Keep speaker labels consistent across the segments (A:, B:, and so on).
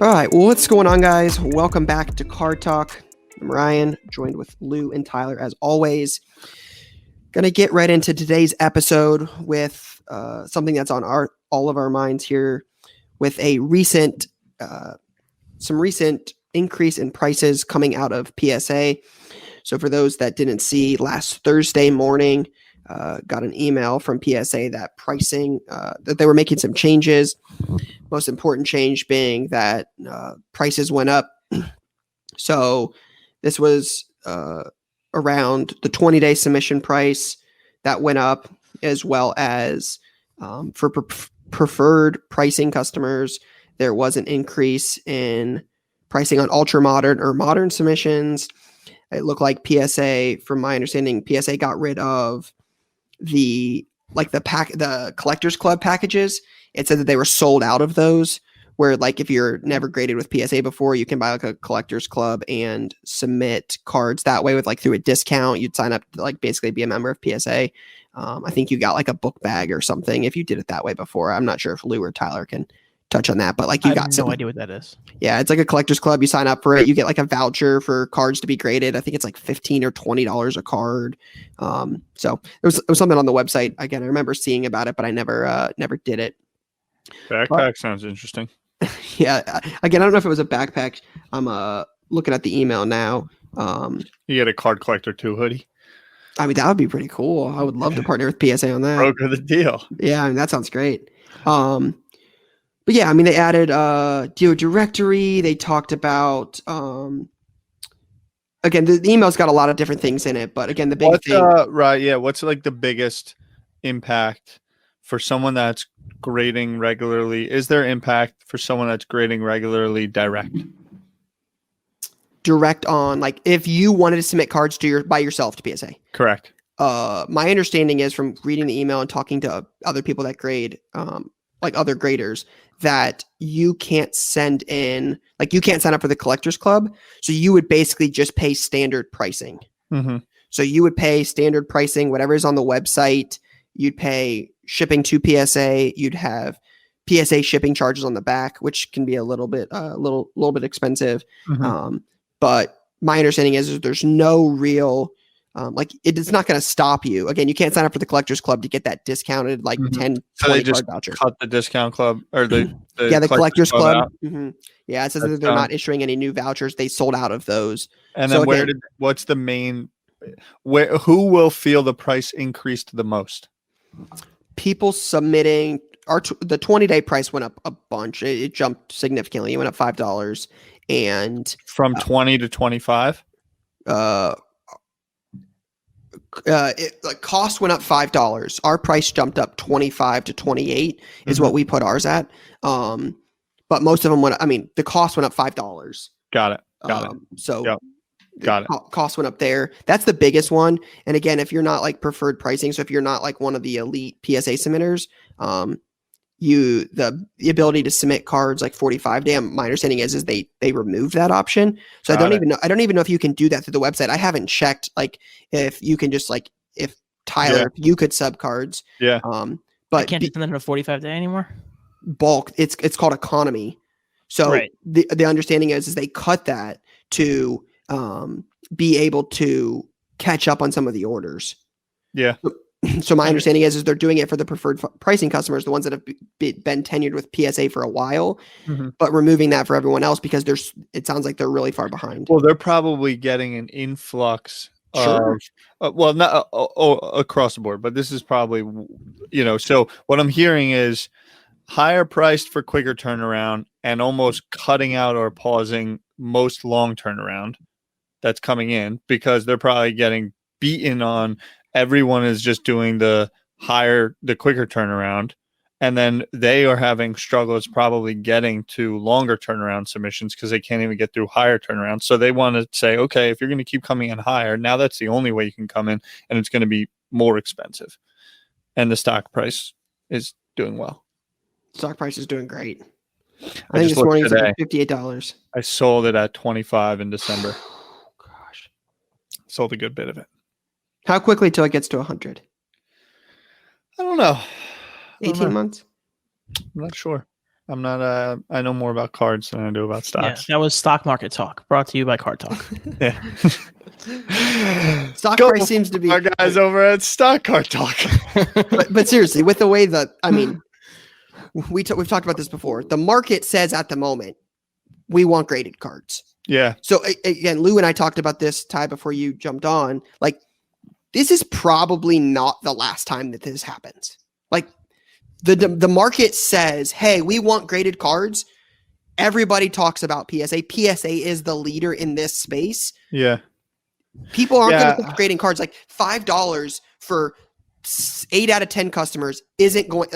A: All right, well, what's going on, guys? Welcome back to Card Talk. I'm Ryan, joined with Lou and Tyler, as always. Gonna get right into today's episode with something that's on all of our minds here, with a some recent increase in prices coming out of PSA. So, for those that didn't see, last Thursday morning, got an email from PSA that pricing that they were making some changes. Most important change being that prices went up. So this was around the 20-day submission price that went up, as well as for preferred pricing customers, there was an increase in pricing on ultra modern or modern submissions. It looked like PSA, from my understanding, PSA got rid of the collectors club packages. It said that they were sold out of those, where like if you're never graded with PSA before, you can buy like a collectors club and submit cards that way with like through a discount. You'd sign up to like basically be a member of PSA. I think you got like a book bag or something if you did it that way before. I'm not sure if Lou or Tyler can touch on that, but like you got
B: no idea what that is.
A: Yeah, it's like a collector's club. You sign up for it. You get like a voucher for cards to be graded. I think it's like $15 or $20 a card. So it was something on the website. Again, I remember seeing about it, but I never did it.
C: Backpack sounds interesting.
A: Yeah. Again, I don't know if it was a backpack. I'm looking at the email now.
C: You get a card collector 2 hoodie.
A: I mean, that would be pretty cool. I would love to partner with PSA on that.
C: Broker the deal.
A: Yeah, I mean, that sounds great. But yeah, I mean, they added dealer directory. They talked about again, the email's got a lot of different things in it, but again, the big thing,
C: right? Yeah, what's like the biggest impact for someone that's grading regularly? Is there impact for someone that's grading regularly direct
A: on like if you wanted to submit cards to by yourself to PSA?
C: Correct.
A: My understanding is from reading the email and talking to other people that grade, like other graders, that you can't send in, like you can't sign up for the collectors club. So you would basically just pay standard pricing.
C: Mm-hmm.
A: So you would pay standard pricing, whatever is on the website. You'd pay shipping to PSA. You'd have PSA shipping charges on the back, which can be a little bit expensive.
C: Mm-hmm.
A: But my understanding is there's no real, like it's not going to stop you. Again, you can't sign up for the collectors club to get that discounted like 10,
C: so
A: 20
C: they just
A: card voucher.
C: cut the discount club or the
A: collectors club.
C: Mm-hmm.
A: Yeah, it says that they're not issuing any new vouchers. They sold out of those.
C: And then what's the main, who will feel the price increased the most?
A: People submitting the 20-day price went up a bunch. It jumped significantly. It went up $5, and
C: from 20 to 25.
A: Cost went up $5. Our price jumped up 25 to 28 is what we put ours at. But most of them went. I mean, the cost went up $5.
C: Got it.
A: So.
C: Yep. Got it.
A: Cost went up there. That's the biggest one. And again, if you're not like preferred pricing, so if you're not like one of the elite PSA submitters, the ability to submit cards like 45-day. My understanding is they removed that option. So I don't even know if you can do that through the website. I haven't checked like if you can just like if Tyler, if you could sub cards.
C: Yeah.
A: But
B: I can't do something in a 45-day anymore.
A: Bulk. It's called economy. So
B: right.
A: the understanding is they cut that to be able to catch up on some of the orders.
C: Yeah.
A: So my understanding is they're doing it for the preferred pricing customers, the ones that have been tenured with PSA for a while, but removing that for everyone else because it sounds like they're really far behind.
C: Well, they're probably getting an influx of, well, not across the board, but this is probably, so what I'm hearing is higher priced for quicker turnaround and almost cutting out or pausing most long turnaround that's coming in because they're probably getting beaten on. Everyone is just doing the quicker turnaround. And then they are having struggles probably getting to longer turnaround submissions because they can't even get through higher turnarounds. So they want to say, okay, if you're going to keep coming in higher, now that's the only way you can come in and it's going to be more expensive. And the stock price is doing well.
A: Stock price is doing great. I think this morning it's like $58.
C: I sold it at 25 in December. Gosh. Sold a good bit of it.
A: How quickly till it gets to 100?
C: I don't know.
A: 18 months?
C: I'm not sure. I'm not. I know more about cards than I do about
B: Yeah,
C: stocks.
B: that was stock market talk brought to you by Card Talk.
C: Yeah.
A: Stock
C: Go
A: price seems to be
C: our guys over at Stock Card Talk.
A: but seriously, with the way that we've talked about this before. The market says at the moment we want graded cards.
C: Yeah.
A: So again, Lou and I talked about this, Ty, before you jumped on. Like, this is probably not the last time that this happens. Like, the market says, hey, we want graded cards. Everybody talks about PSA. PSA is the leader in this space.
C: Yeah.
A: People aren't going to put grading cards like $5 for 8 out of 10 customers isn't going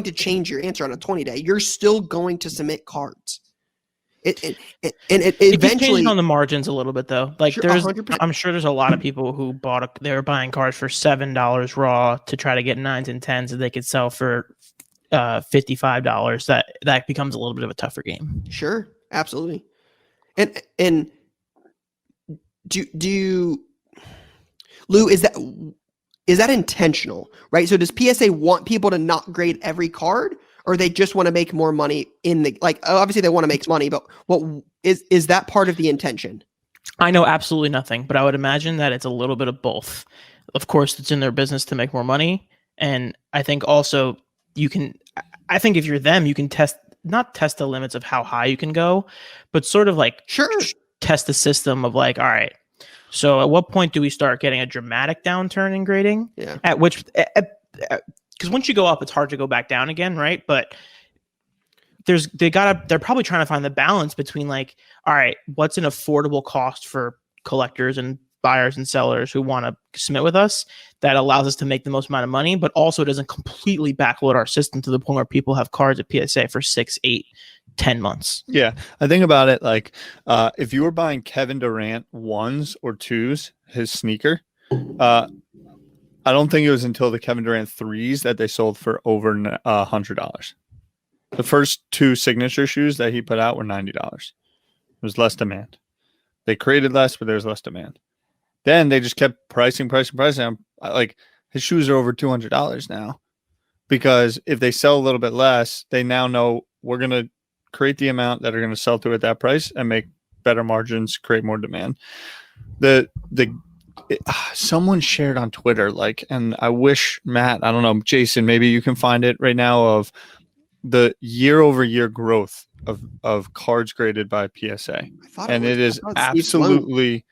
A: to change your answer on a 20-day. You're still going to submit cards. It eventually
B: on the margins a little bit though. Like
A: Sure,
B: there's,
A: 100%.
B: I'm sure there's a lot of people who they were buying cards for $7 raw to try to get 9s and 10s that they could sell for $55. That becomes a little bit of a tougher game.
A: Sure, absolutely. And do you, Lou, is that intentional, right? So does PSA want people to not grade every card, or they just want to make more money obviously they want to make money, but what is that part of the intention?
B: I know absolutely nothing, but I would imagine that it's a little bit of both. Of course, it's in their business to make more money. And I think also I think if you're them, you can not test the limits of how high you can go, but sort of like test the system of like, all right, so at what point do we start getting a dramatic downturn in grading?
A: Yeah.
B: At which, because once you go up, it's hard to go back down again, right? But they're probably trying to find the balance between like, all right, what's an affordable cost for collectors and buyers and sellers who want to submit with us that allows us to make the most amount of money, but also doesn't completely backload our system to the point where people have cards at PSA for 6, 8, 10 months.
C: Yeah. I think about it like if you were buying Kevin Durant 1s or 2s, his sneaker, I don't think it was until the Kevin Durant 3s that they sold for over $100. The first 2 signature shoes that he put out were $90. There was less demand. They created less, but there was less demand. Then they just kept pricing. Like, his shoes are over $200 now, because if they sell a little bit less, they now know we're going to create the amount that are going to sell through at that price and make better margins, create more demand. Someone shared on Twitter, like, and I wish Matt, I don't know, Jason, maybe you can find it right now, of the year-over-year growth of cards graded by PSA. It is absolutely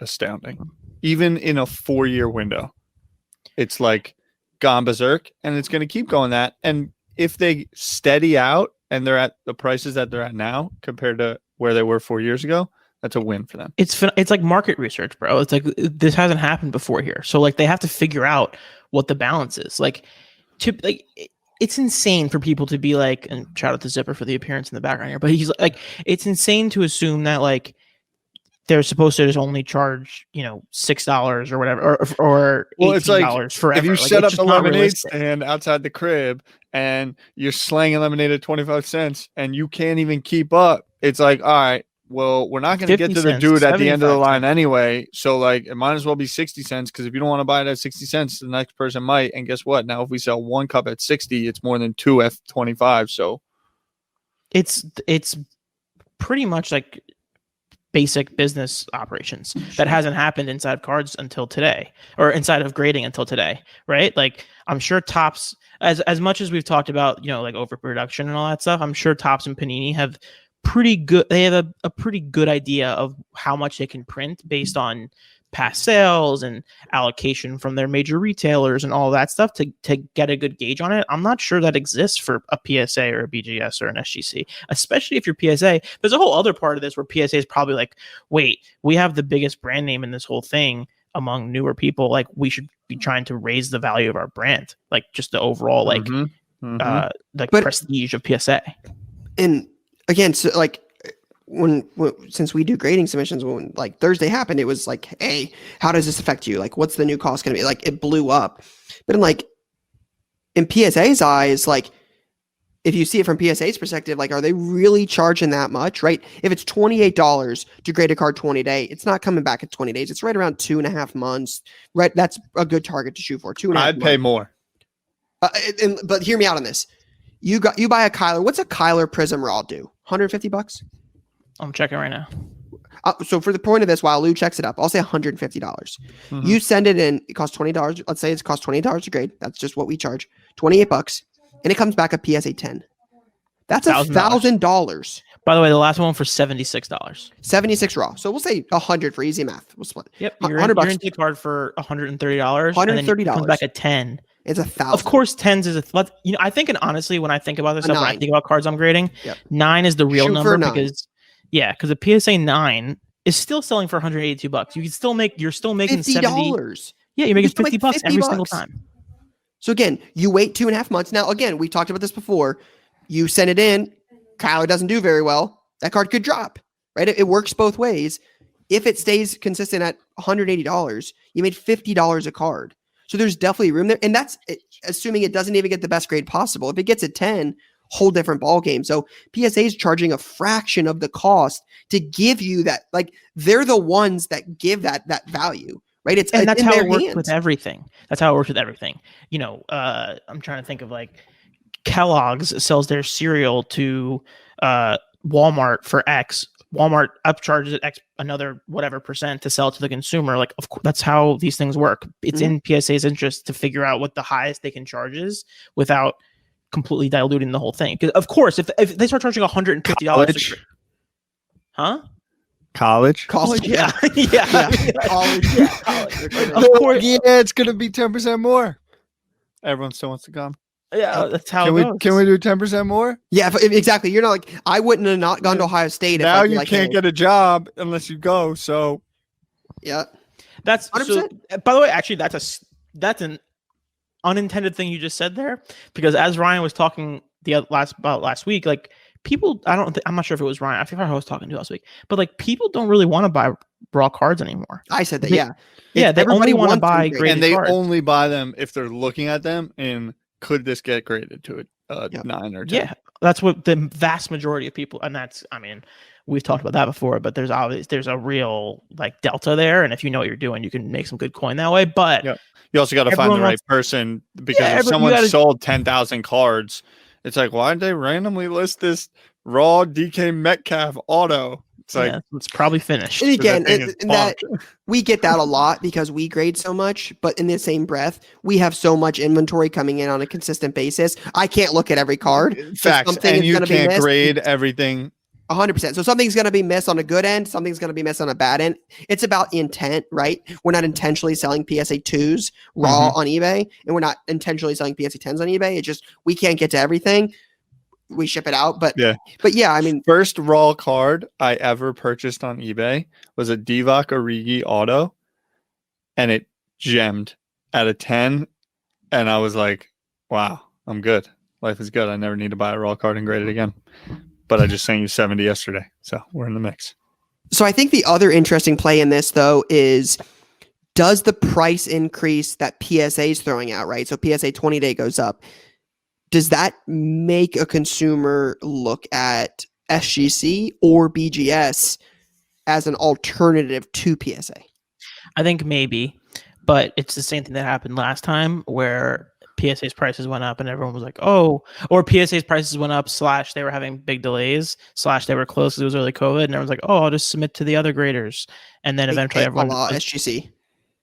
C: astounding. Even in a 4-year window, it's like gone berserk, and it's going to keep going that. And if they steady out and they're at the prices that they're at now compared to where they were 4 years ago, that's a win for them.
B: It's like market research, bro. It's like this hasn't happened before here, so like they have to figure out what the balance is. It's insane for people to be like, and shout out to Zipper for the appearance in the background here, but he's like, it's insane to assume that like they're supposed to just only charge, $6 or whatever, or $18
C: it's like
B: forever.
C: If you
B: like,
C: set up a lemonade
B: realistic.
C: stand outside the crib and you're slanging lemonade at 25 cents and you can't even keep up, it's like, all right, well, we're not going to get to the dude at the end of the line anyway. So like, it might as well be 60 cents. Because if you don't want to buy it at 60 cents, the next person might. And guess what? Now, if we sell 1 cup at 60, it's more than 2 at 25. So
B: it's pretty much like basic business operations that hasn't happened inside of cards until today, or inside of grading until today, right? Like, I'm sure Topps, as much as we've talked about, like overproduction and all that stuff, I'm sure Topps and Panini have a pretty good idea of how much they can print based on past sales and allocation from their major retailers and all that stuff to get a good gauge on it. I'm not sure that exists for a PSA or a BGS or an SGC, especially if you're PSA. There's a whole other part of this where PSA is probably like, wait, we have the biggest brand name in this whole thing among newer people. Like, we should be trying to raise the value of our brand, like just the overall, like, prestige of PSA.
A: And again, so like when since we do grading submissions, when like Thursday happened, it was like, hey, how does this affect you? Like, what's the new cost going to be? Like, it blew up. But in PSA's eyes, like, if you see it from PSA's perspective, like, are they really charging that much, right? If it's $28 to grade a card 20 day, it's not coming back at 20 days. It's right around 2.5 months, right? That's a good target to shoot for. 2.5 months.
C: I'd pay more.
A: But hear me out on this. You buy a Kyler. What's a Kyler Prism Raw do? $150?
B: I'm checking right now.
A: So for the point of this, while Lou checks it up, I'll say $150.
C: Mhm.
A: You send it in. It costs $20. Let's say it's cost $20 to grade. That's just what we charge. $28, and it comes back a PSA 10. That's $1,000.
B: By the way, the last one for $76.
A: 76 raw. So we'll say 100 for easy math. We'll split.
B: Yep,
A: $100
B: you're into the card for $130.
A: $130.
B: And then comes back at 10.
A: It's $1,000.
B: Of course, 10s is I think, and honestly, when I think about this stuff, when I think about cards I'm grading, 9 is the real number because the PSA 9 is still selling for $182. You're still making
A: $50.
B: Yeah, you're making $50 every single time.
A: So again, you wait 2.5 months. Now, again, we talked about this before. You send it in. Kyler doesn't do very well. That card could drop, right? It works both ways. If it stays consistent at $180, you made $50 a card. So there's definitely room there. And that's assuming it doesn't even get the best grade possible. If it gets a 10, whole different ball game. So PSA is charging a fraction of the cost to give you that. Like, they're the ones that give that value, right?
B: And that's how it works
A: hands.
B: with everything. That's how it works with everything. I'm trying to think of like Kellogg's sells their cereal to Walmart for X. Walmart upcharges it X another whatever percent to sell to the consumer. Like, of course, that's how these things work. It's in PSA's interest to figure out what the highest they can charge is without completely diluting the whole thing. Because of course, if they start charging $150,
C: College,
B: yeah.
A: College.
B: Of course,
C: it's gonna be 10% more. Everyone still wants to come.
B: Yeah, that's how it goes.
C: Can we do 10% more?
A: Yeah, exactly. You're not like, I wouldn't have not gone to Ohio State.
C: Now
A: if
C: you can't get a job unless you go. So
A: yeah,
B: that's
A: 100%.
B: So, by the way, actually, that's an unintended thing you just said there, because as Ryan was talking last week, like people, I'm not sure if it was Ryan. I forgot who I was talking to last week, but like people don't really want to buy raw cards anymore.
A: I said that.
B: They only want to buy graded
C: and they
B: cards.
C: only buy them if they're looking at them and could this get graded to a 9 or 10?
B: Yeah, that's what the vast majority of people, and we've talked about that before, but there's a real like delta there, and if you know what you're doing, you can make some good coin that way. But
C: you also got to find the right person, because if someone sold 10,000 cards, it's like, why did they randomly list this raw DK Metcalf auto? It's like,
B: it's probably finished.
A: And again, we get that a lot because we grade so much, but in the same breath, we have so much inventory coming in on a consistent basis. I can't look at every card.
C: Facts, and you can't grade everything.
A: 100%. So something's going to be missed on a good end. Something's going to be missed on a bad end. It's about intent, right? We're not intentionally selling PSA 2s raw on eBay, and we're not intentionally selling PSA 10s on eBay. It's just, we can't get to everything. We ship it out, but yeah, I mean,
C: first raw card I ever purchased on eBay was a Divock Origi auto, and it gemmed at a 10, and I was like, wow, I'm good. Life is good. I never need to buy a raw card and grade it again. But I just sent you 70 yesterday, so we're in the mix.
A: So I think the other interesting play in this, though, is does the price increase that PSA is throwing out, right? So PSA 20-day goes up. Does that make a consumer look at SGC or BGS as an alternative to PSA?
B: I think maybe, but it's the same thing that happened last time where PSA's prices went up and everyone was like, oh, or PSA's prices went up / they were having big delays / they were closed because it was early COVID, and everyone's like, oh, I'll just submit to the other graders. And then eventually everyone
A: SGC.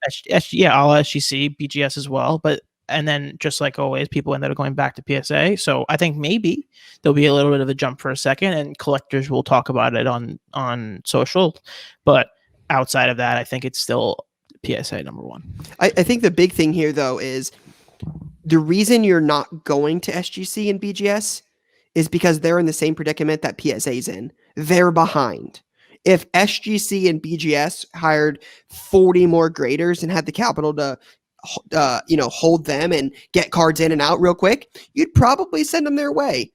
B: All SGC, BGS as well. And then just like always, people ended up going back to PSA. So I think maybe there'll be a little bit of a jump for a second, and collectors will talk about it on social. But outside of that, I think it's still PSA number one.
A: I think the big thing here, though, is the reason you're not going to SGC and BGS is because they're in the same predicament that PSA's in. They're behind. If SGC and BGS hired 40 more graders and had the capital to hold them and get cards in and out real quick, you'd probably send them their way.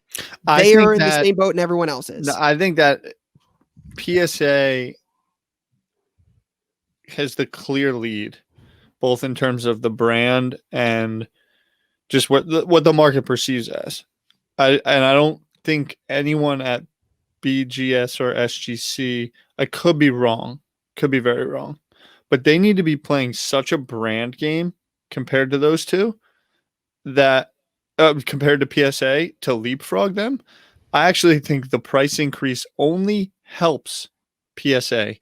A: They are in the same boat and everyone else is.
C: I think that PSA has the clear lead, both in terms of the brand and just what the market perceives as. I don't think anyone at BGS or SGC, I could be wrong, could be very wrong, but they need to be playing such a brand game compared to those two that compared to PSA to leapfrog them. I actually think the price increase only helps PSA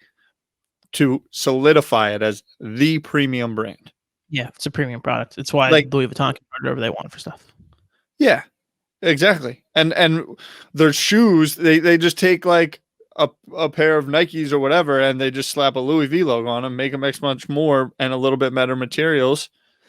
C: to solidify it as the premium brand.
B: Yeah, it's a premium product. It's why
C: Like-
B: Louis Vuitton can put whatever they want for stuff.
C: Yeah, exactly. And their shoes, they just take like a pair of Nikes or whatever, and they just slap a Louis V logo on them, make them X much more and a little bit better materials.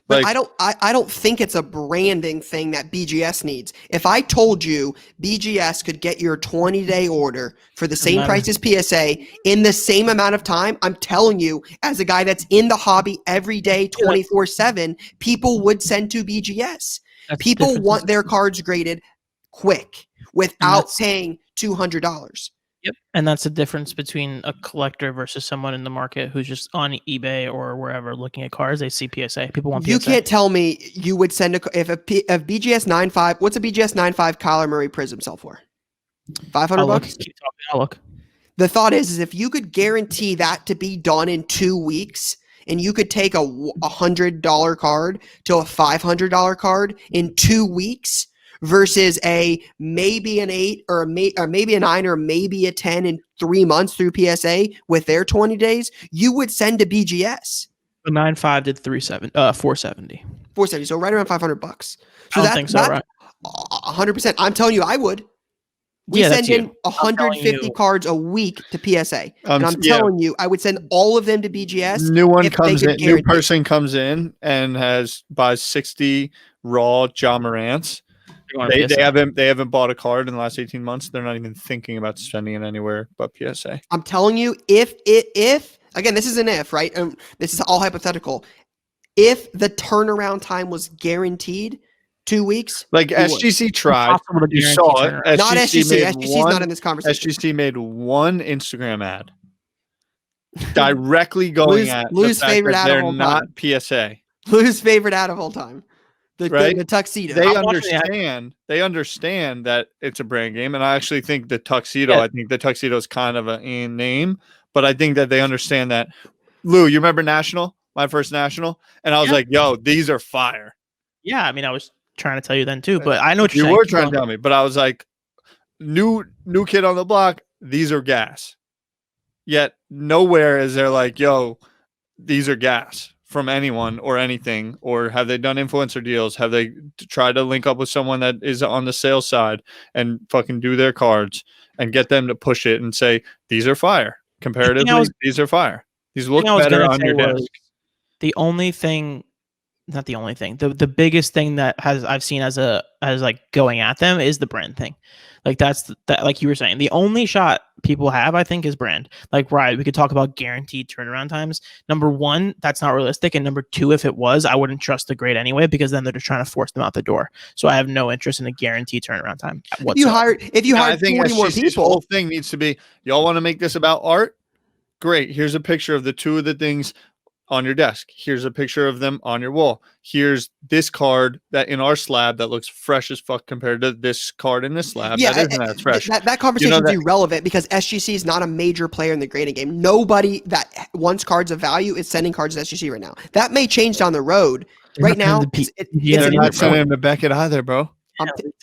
A: But
C: Like,
A: I don't think it's a branding thing that BGS needs. If I told you BGS could get your 20-day order for the same price as PSA in the same amount of time, I'm telling you, as a guy that's in the hobby every day, 24/7, people would send to BGS.
B: That's
A: People
B: different.
A: want their cards graded quick without
B: that's-
A: paying $200.
B: Yep. And that's the difference between a collector versus someone in the market who's just on eBay or wherever looking at cards. They see PSA. People want PSA.
A: You can't tell me you would send if BGS 9.5. What's a BGS 9.5 Kyler Murray Prism sell for? $500
B: I'll look.
A: bucks.
B: Keep talking. I'll look.
A: The thought is if you could guarantee that to be done in 2 weeks, and you could take a $100 card to a $500 card in 2 weeks versus a maybe an 8 or maybe a 9 or maybe a 10 in 3 months through PSA with their 20 days, you would send to BGS.
B: The 9.5 did 470.
A: 470, so right around $500.
B: I don't think so, right?
A: 100%. I'm telling you, I would. We
B: Yeah,
A: send
B: that's
A: in
B: you.
A: 150
B: you.
A: cards a week to PSA. And I'm
C: yeah.
A: telling you, I would send all of them to BGS.
C: New one
A: if they
C: comes
A: could
C: in, new
A: guarantee-
C: person comes in and buys 60 raw John Morants. They haven't bought a card in the last 18 months. They're not even thinking about spending it anywhere but PSA.
A: I'm telling you, if again, this is an if, right? This is all hypothetical. If the turnaround time was guaranteed 2 weeks,
C: Like
A: you would.
C: SGC tried,
B: Impossible to
C: you
B: guarantee
C: saw it.
B: turnaround.
A: Not SGC.
C: made
A: SGC is
C: one-
A: not in this conversation.
C: SGC made one Instagram ad directly going
A: Lou's-
C: at
A: Lou's
C: the fact
A: favorite
C: that
A: ad of
C: they're
A: all
C: not
A: time.
C: PSA.
A: Lou's favorite ad of all time, the
C: Right?
A: tuxedo.
C: They
B: I'm watching the ad.
C: understand. They understand that it's a brand game, and I actually think the tuxedo.
B: Yeah.
C: I think the tuxedo is kind of a name, but I think that they understand that. Lou, you remember National? My first National, and I was
B: Yeah.
C: like, "Yo, these are fire."
B: Yeah, I mean, I was trying to tell you then too, but I know what
C: You
B: you're saying.
C: were
B: Keep
C: trying to
B: going.
C: tell me, but I was like, "New kid on the block. These are gas." Yet nowhere is there like, "Yo, these are gas." From anyone or anything, or have they done influencer deals? Have they tried to link up with someone that is on the sales side and fucking do their cards and get them to push it and say, these are fire. Comparatively, these are fire. These look
B: thing I was
C: better
B: gonna
C: on
B: say
C: your
B: was-
C: desk.
B: The only thing, not the only thing, the biggest thing that I've seen as like going at them is the brand thing. Like that, like you were saying, the only shot people have, I think, is brand. Like, right, we could talk about guaranteed turnaround times. Number one, that's not realistic. And number two, if it was, I wouldn't trust the grade anyway, because then they're just trying to force them out the door. So I have no interest in a guaranteed turnaround time whatsoever.
A: If you
C: I
A: hired
C: think
A: 40 more
C: SGC's whole
A: people,
C: thing needs to be, y'all want to make this about art? Great. Here's a picture of the two of the things on your desk. Here's a picture of them on your wall. Here's this card that in our slab that looks fresh as fuck compared to this card in this slab that isn't as fresh.
A: that conversation is irrelevant because SGC is not a major player in the grading game. Nobody that wants cards of value is sending cards to SGC right now. That may change down the road. Right now,
C: They're not sending him to Beckett either, bro.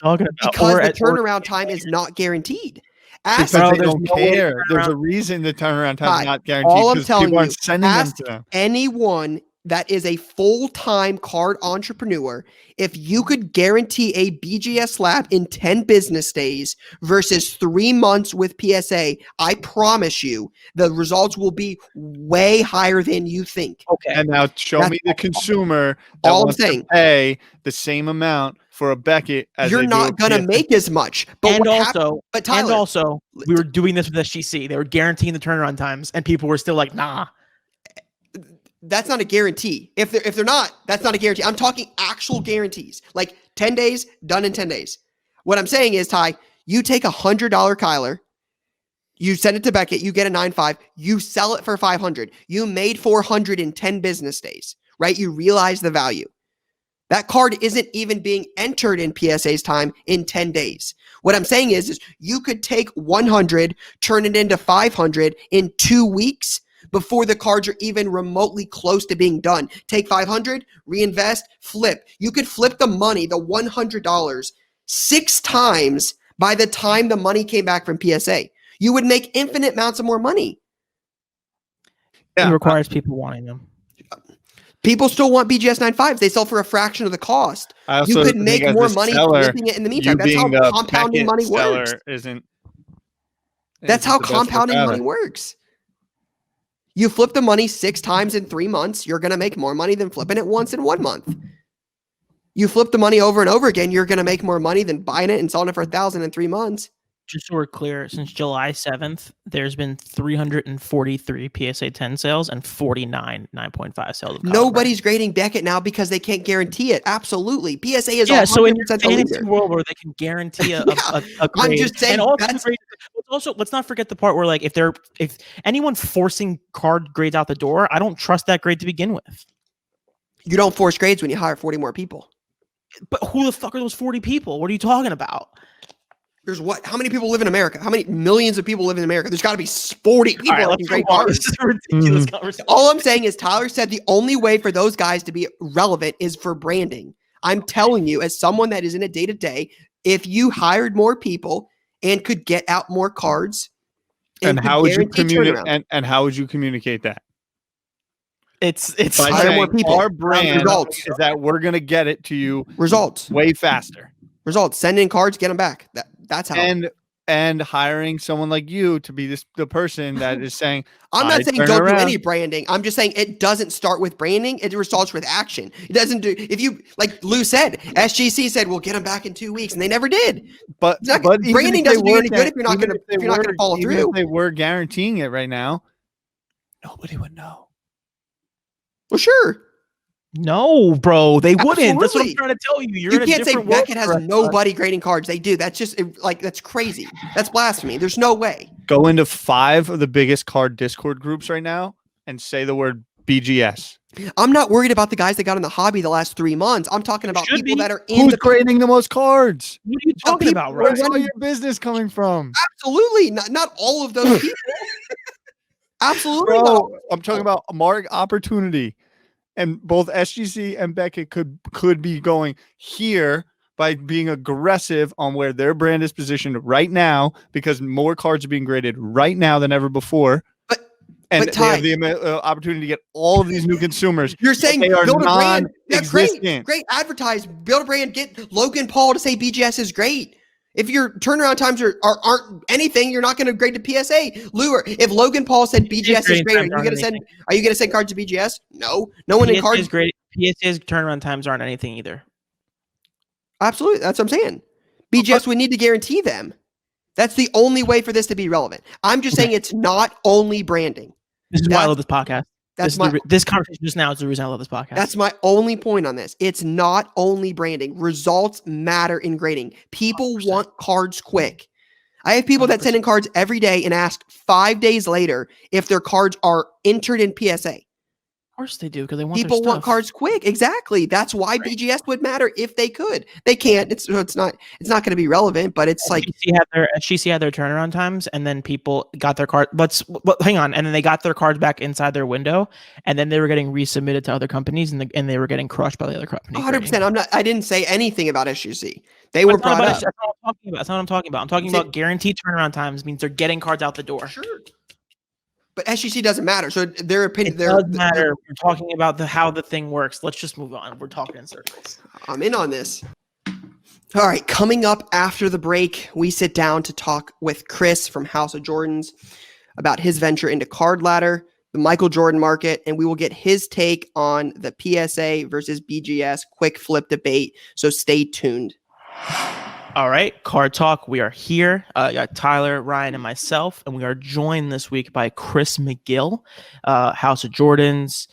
B: Talking about
A: because the turnaround time is not guaranteed.
C: Because
B: Bro,
C: they
B: there's
C: don't
B: no way to
C: care.
B: turn
C: There's a
B: around.
C: reason the turnaround time is
A: Ty,
C: not guaranteed.
A: all I'm
C: Because
A: telling
C: people aren't
A: you,
C: sending them
A: ask
C: to them.
A: anyone that is a full-time card entrepreneur, if you could guarantee a BGS lab in 10 business days versus 3 months with PSA, I promise you the results will be way higher than you think.
B: Okay.
C: And now show
A: That's
C: me the consumer that
A: all I'm
C: wants
A: saying.
C: to pay the same amount for a Beckett as
A: You're
C: they do
A: not
C: a
A: going to
C: PSA.
A: make as much. But
B: And
A: what hap-
B: also,
A: but Tyler,
B: and also, we were doing this with SGC. They were guaranteeing the turnaround times, and people were still like, "Nah."
A: that's not a guarantee. If they're not, that's not a guarantee. I'm talking actual guarantees. Like 10 days, done in 10 days. What I'm saying is, Ty, you take $100 Kyler, you send it to Beckett, you get a 9.5, you sell it for 500. You made 400 in 10 business days, right? You realize the value. That card isn't even being entered in PSA's time in 10 days. What I'm saying is you could take 100, turn it into 500 in 2 weeks, before the cards are even remotely close to being done. Take 500, reinvest, flip. You could flip the money, the $100, 6 times by the time the money came back from PSA. You would make infinite amounts of more money.
B: It requires people wanting them.
A: People still want BGS 95s. They sell for a fraction of the cost. You could make more money flipping it in the meantime. That's how compounding money works. That's how compounding money works. You flip the money 6 times in 3 months, you're going to make more money than flipping it once in 1 month. You flip the money over and over again, you're going to make more money than buying it and selling it for $1,000 in 3 months.
B: Just so we're clear, since July 7th, there's been 343 PSA 10 sales and 49 9.5 sales.
A: Nobody's grading Beckett now because they can't guarantee it. Absolutely. PSA is 100%
B: so in
A: a
B: fantasy world where they can guarantee a grade.
A: I'm just saying.
B: And also, let's not forget the part where, like, if anyone forcing card grades out the door, I don't trust that grade to begin with.
A: You don't force grades when you hire 40 more people.
B: But who the fuck are those 40 people? What are you talking about?
A: There's what? How many people live in America? How many millions of people live in America? There's got to be 40 people that can grade cards.
B: This is a ridiculous conversation.
A: All I'm saying is Tyler said the only way for those guys to be relevant is for branding. I'm telling you, as someone that is in it day to day, if you hired more people and could get out more cards,
C: and how would you communicate? And how would you communicate that?
B: It's
C: by saying more people. Our brand results is that we're gonna get it to you
A: results
C: way faster.
A: Results. Send in cards, get them back. That's how.
C: And hiring someone like you to be the person that is saying,
A: I'm not saying don't do any branding. I'm just saying it doesn't start with branding. It starts with action. It doesn't do, if you, like Lou said, SGC said, we'll get them back in 2 weeks, and they never did.
C: But
A: branding doesn't do any good if you're not going to follow through.
C: Even if they were guaranteeing it right now, nobody would know.
A: Well, sure.
B: No, bro, they wouldn't.
A: Absolutely.
B: That's what I'm trying to tell you.
A: You can't say Beckett has nobody grading cards. They do. That's just that's crazy. That's blasphemy. There's no way.
C: Go into 5 of the biggest card Discord groups right now and say the word BGS.
A: I'm not worried about the guys that got in the hobby the last 3 months. I'm talking about people that are in
C: Who's grading the most cards?
B: What are you talking about, right?
C: Where's all your business coming from?
A: Absolutely. Not all of those people. Absolutely.
C: Bro, I'm talking about market opportunity. And both SGC and Beckett could be going here by being aggressive on where their brand is positioned right now, because more cards are being graded right now than ever before. And they have the opportunity to get all of these new consumers.
A: You're saying
C: they are
A: build a brand. Yeah,
C: non-existent.
A: Great. Advertise. Build a brand. Get Logan Paul to say BGS is great. If your turnaround times aren't anything, you're not going to grade to PSA. Lure. If Logan Paul said BGS is great, are you going to send cards to BGS? No. No one in cards.
B: PSA's turnaround times aren't anything either.
A: Absolutely. That's what I'm saying. BGS would need to guarantee them. That's the only way for this to be relevant. I'm just saying it's not only branding.
B: This is why I love this podcast. This conversation just now is the reason I love this podcast.
A: That's my only point on this. It's not only branding. Results matter in grading. People 100%. Want cards quick. I have people 100%. That send in cards every day and ask 5 days later if their cards are entered in PSA.
B: Of course they do, because they want
A: people want cards quick. Exactly. That's why BGS would matter if they could. They can't. It's not going to be relevant. But it's like
B: SGC had their turnaround times, and then people got their card. Hang on, and then they got their cards back inside their window, and then they were getting resubmitted to other companies, and they were getting crushed by the other company.
A: 100%. I didn't say anything about SGC. They were brought up.
B: That's not what I'm talking about. I'm talking about guaranteed turnaround times means they're getting cards out the door.
A: Sure. But SGC doesn't matter. So their opinion
B: doesn't matter. We're talking about how the thing works. Let's just move on. We're talking in circles.
A: I'm in on this. All right. Coming up after the break, we sit down to talk with Chris from House of Jordans about his venture into Card Ladder, the Michael Jordan market, and we will get his take on the PSA versus BGS quick flip debate. So stay tuned.
B: All right, Card Talk. We are here. Got Tyler, Ryan, and myself, and we are joined this week by Chris McGill, House of Jordans,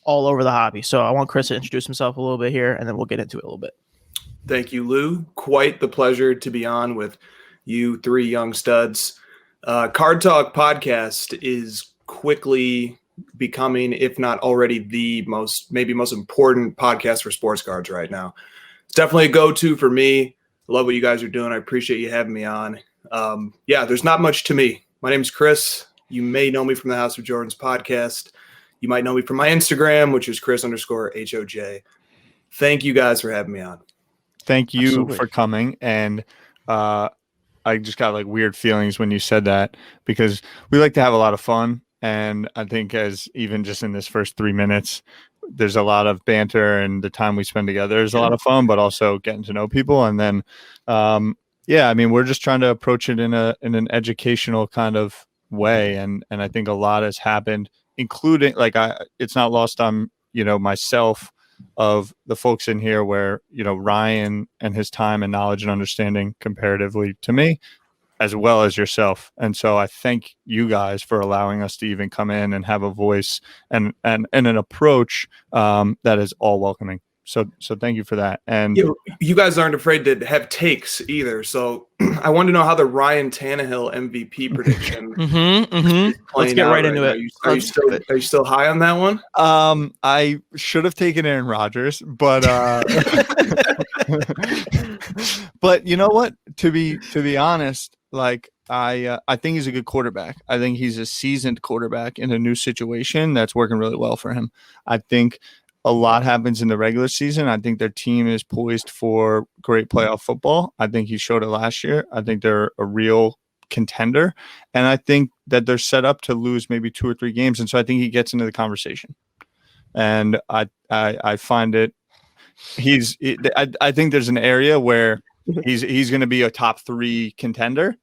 B: all over the hobby. So I want Chris to introduce himself a little bit here, and then we'll get into it a little bit.
D: Thank you, Lou. Quite the pleasure to be on with you 3 young studs. Card Talk podcast is quickly becoming, if not already, the most important podcast for sports cards right now. It's definitely a go-to for me. Love what you guys are doing. I appreciate you having me on. There's not much to me. My name is Chris. You may know me from the House of Jordans podcast. You might know me from my Instagram, which is Chris_HOJ. Thank you guys for having me on.
C: Thank you
B: Absolutely.
C: for coming. And I just got like weird feelings when you said that, because we like to have a lot of fun. And I think as even just in this first 3 minutes, there's a lot of banter, and the time we spend together is a lot of fun, but also getting to know people. And then, yeah, I mean, we're just trying to approach it in an educational kind of way. And I think a lot has happened, including like, it's not lost on, myself, of the folks in here where, Ryan and his time and knowledge and understanding comparatively to me, as well as yourself. And so I thank you guys for allowing us to even come in and have a voice and an approach that is all welcoming. So thank you for that. And
D: you guys aren't afraid to have takes either. So I wanted to know how the Ryan Tannehill MVP prediction.
B: Let's get right into it.
D: Are you still high on that one?
C: I should have taken Aaron Rodgers, but but you know what? To be honest, like I think he's a good quarterback. I think he's a seasoned quarterback in a new situation that's working really well for him. I think a lot happens in the regular season. I think their team is poised for great playoff football. I think he showed it last year. I think they're a real contender, and I think that they're set up to lose maybe 2 or 3 games. And so I think he gets into the conversation. And I find it. I think there's an area where he's going to be a top 3 contender.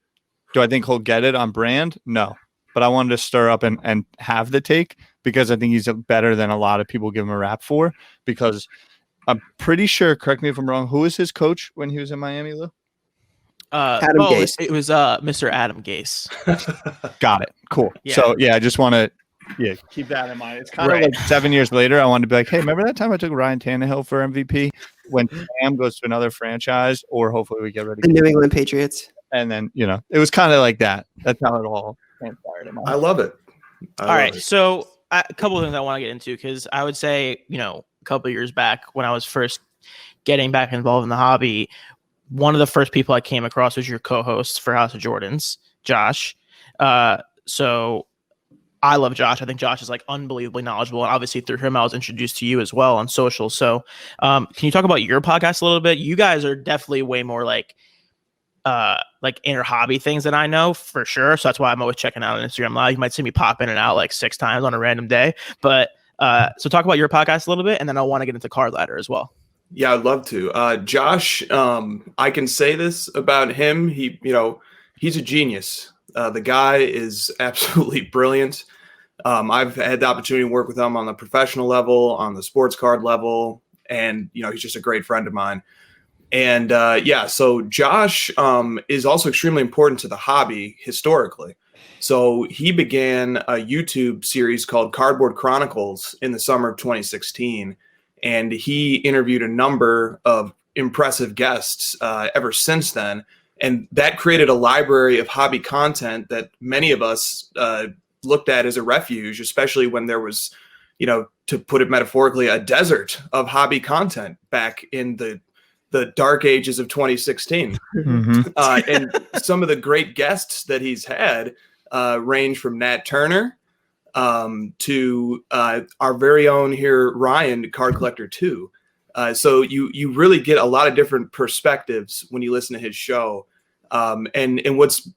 C: Do I think he'll get it on brand? No. But I wanted to stir up and have the take, because I think he's better than a lot of people give him a rap for, because I'm pretty sure, correct me if I'm wrong, who was his coach when he was in Miami, Lou?
A: Adam Gase.
B: It was Mr. Adam Gase.
C: Got it. Cool.
B: Yeah.
C: So, yeah, I just want to keep that in mind. It's kind of like 7 years later, I wanted to be like, hey, remember that time I took Ryan Tannehill for MVP? When Sam goes to another franchise, or hopefully we get ready.
A: The New England Patriots.
C: And then, it was kind of like that. That's how it all transpired.
D: I love it.
B: All right. So a couple of things I want to get into, because I would say, a couple of years back when I was first getting back involved in the hobby, one of the first people I came across was your co-host for House of Jordans, Josh. So I love Josh. I think Josh is like unbelievably knowledgeable. And obviously through him, I was introduced to you as well on social. So can you talk about your podcast a little bit? You guys are definitely way more like inner hobby things than I know, for sure. So that's why I'm always checking out on Instagram Live. You might see me pop in and out like 6 times on a random day. But so talk about your podcast a little bit, and then I want to get into Card Ladder as well.
D: Yeah, I'd love to. Josh, I can say this about him. He's a genius. The guy is absolutely brilliant. I've had the opportunity to work with him on the professional level, on the sports card level, and he's just a great friend of mine. And so Josh is also extremely important to the hobby historically. So he began a YouTube series called Cardboard Chronicles in the summer of 2016. And he interviewed a number of impressive guests ever since then. And that created a library of hobby content that many of us looked at as a refuge, especially when there was, to put it metaphorically, a desert of hobby content back in the dark ages of 2016. And some of the great guests that he's had range from Nat Turner to our very own here, Ryan, Card Collector 2. So you really get a lot of different perspectives when you listen to his show. And what's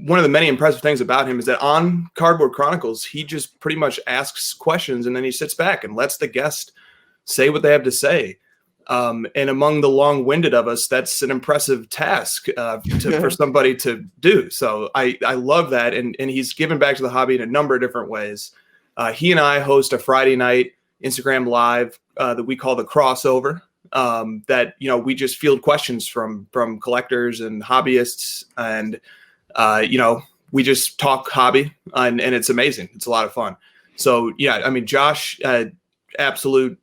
D: one of the many impressive things about him is that on Cardboard Chronicles, he just pretty much asks questions and then he sits back and lets the guest say what they have to say. And among the long-winded of us, that's an impressive task for somebody to do. So I love that. And he's given back to the hobby in a number of different ways. He and I host a Friday night Instagram Live that we call the Crossover, that, we just field questions from collectors and hobbyists. And, we just talk hobby and it's amazing. It's a lot of fun. So, yeah, I mean, Josh, absolute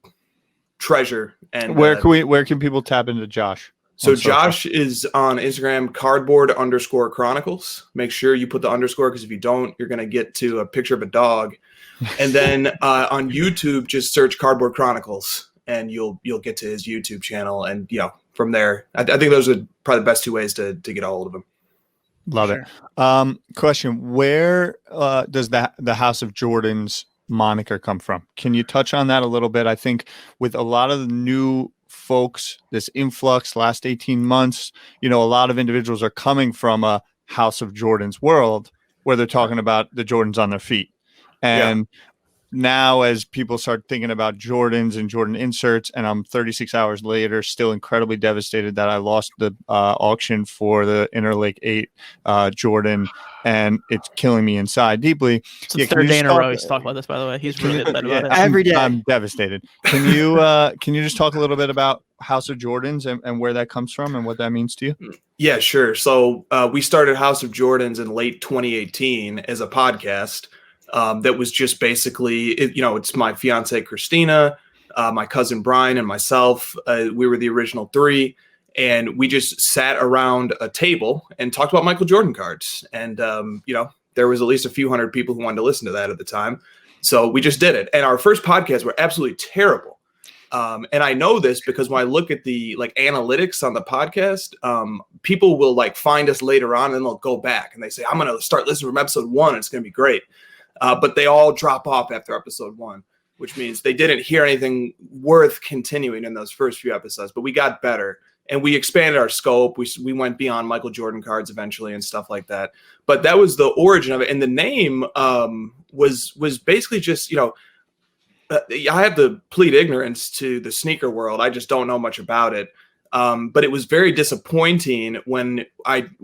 D: treasure. And
C: where can people tap into Josh?
D: So Josh is on Instagram, cardboard_chronicles. Make sure you put the underscore, because if you don't, you're going to get to a picture of a dog. And then on YouTube, just search Cardboard Chronicles and you'll get to his YouTube channel. And, from there, I think those are probably the best 2 ways to get a hold of him.
C: Love it. Question: where does the House of Jordans moniker come from? Can you touch on that a little bit? I think with a lot of the new folks, this influx last 18 months, a lot of individuals are coming from a House of Jordans world where they're talking about the Jordans on their feet. And now as people start thinking about Jordans and Jordan inserts, and I'm 36 hours later still incredibly devastated that I lost the auction for the Interlake 8 Jordan, and it's killing me inside deeply.
B: It's the third day in a row he's talking about this, by the way. He's really upset about it.
A: Every day.
C: I'm devastated. Can you just talk a little bit about House of Jordans and where that comes from and what that means to you?
D: Yeah, sure. So we started House of Jordans in late 2018 as a podcast. That was just basically, it's my fiance, Christina, my cousin, Brian, and myself. We were the original three, and we just sat around a table and talked about Michael Jordan cards. And, there was at least a few hundred people who wanted to listen to that at the time. So we just did it. And our first podcasts were absolutely terrible. And I know this because when I look at the analytics on the podcast, people will find us later on and they'll go back and they say, I'm going to start listening from episode 1. It's going to be great. But they all drop off after episode 1, which means they didn't hear anything worth continuing in those first few episodes. But we got better and we expanded our scope. We went beyond Michael Jordan cards eventually and stuff like that. But that was the origin of it. And the name was basically just, I have to plead ignorance to the sneaker world. I just don't know much about it. But it was very disappointing when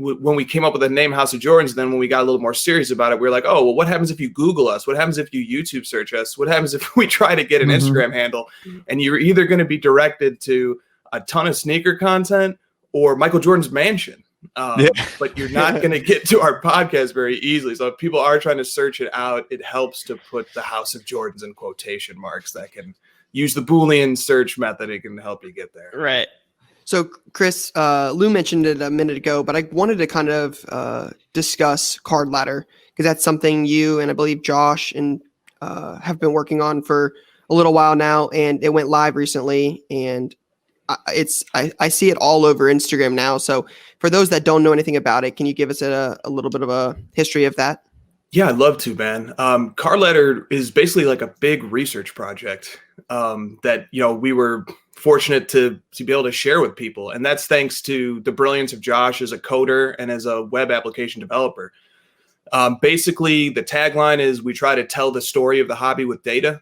D: we came up with the name House of Jordans. And then when we got a little more serious about it, we were like, oh, well, what happens if you Google us? What happens if you YouTube search us? What happens if we try to get an Instagram handle? And you're either going to be directed to a ton of sneaker content or Michael Jordan's mansion. But you're not going to get to our podcast very easily. So if people are trying to search it out, it helps to put the House of Jordans in quotation marks. That can use the Boolean search method. It can help you get there.
B: Right.
A: So, Chris, Lou mentioned it a minute ago, but I wanted to kind of discuss Card Ladder because that's something you and I believe Josh and have been working on for a little while now, and it went live recently, and I see it all over Instagram now. So, for those that don't know anything about it, can you give us a little bit of a history of that?
D: Yeah, I'd love to, man. Card Ladder is basically like a big research project that we were fortunate to be able to share with people. And that's thanks to the brilliance of Josh as a coder and as a web application developer. Basically, the tagline is we try to tell the story of the hobby with data.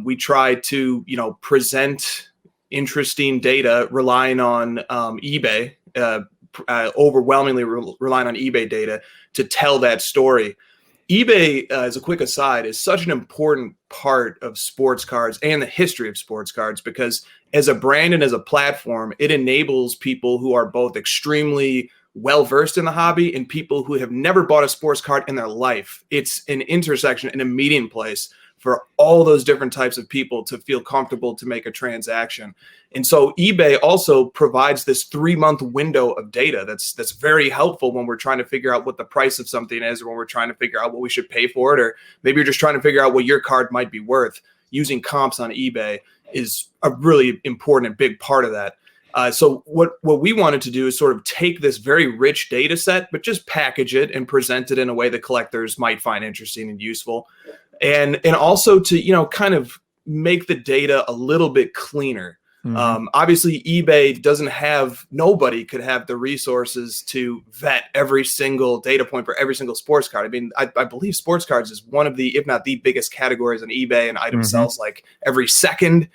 D: We try to, present interesting data relying on eBay, overwhelmingly relying on eBay data to tell that story. eBay, as a quick aside, is such an important part of sports cards and the history of sports cards because as a brand and as a platform, it enables people who are both extremely well-versed in the hobby and people who have never bought a sports card in their life. It's an intersection and a meeting place for all those different types of people to feel comfortable to make a transaction. And so eBay also provides this 3-month window of data that's very helpful when we're trying to figure out what the price of something is, or when we're trying to figure out what we should pay for it, or maybe you're just trying to figure out what your card might be worth. Using comps on eBay is a really important and big part of that. So what we wanted to do is sort of take this very rich data set, but just package it and present it in a way that collectors might find interesting and useful. And also to, kind of make the data a little bit cleaner. Obviously, eBay nobody could have the resources to vet every single data point for every single sports card. I mean, I believe sports cards is one of the, if not the biggest categories on eBay, and item sells like every second,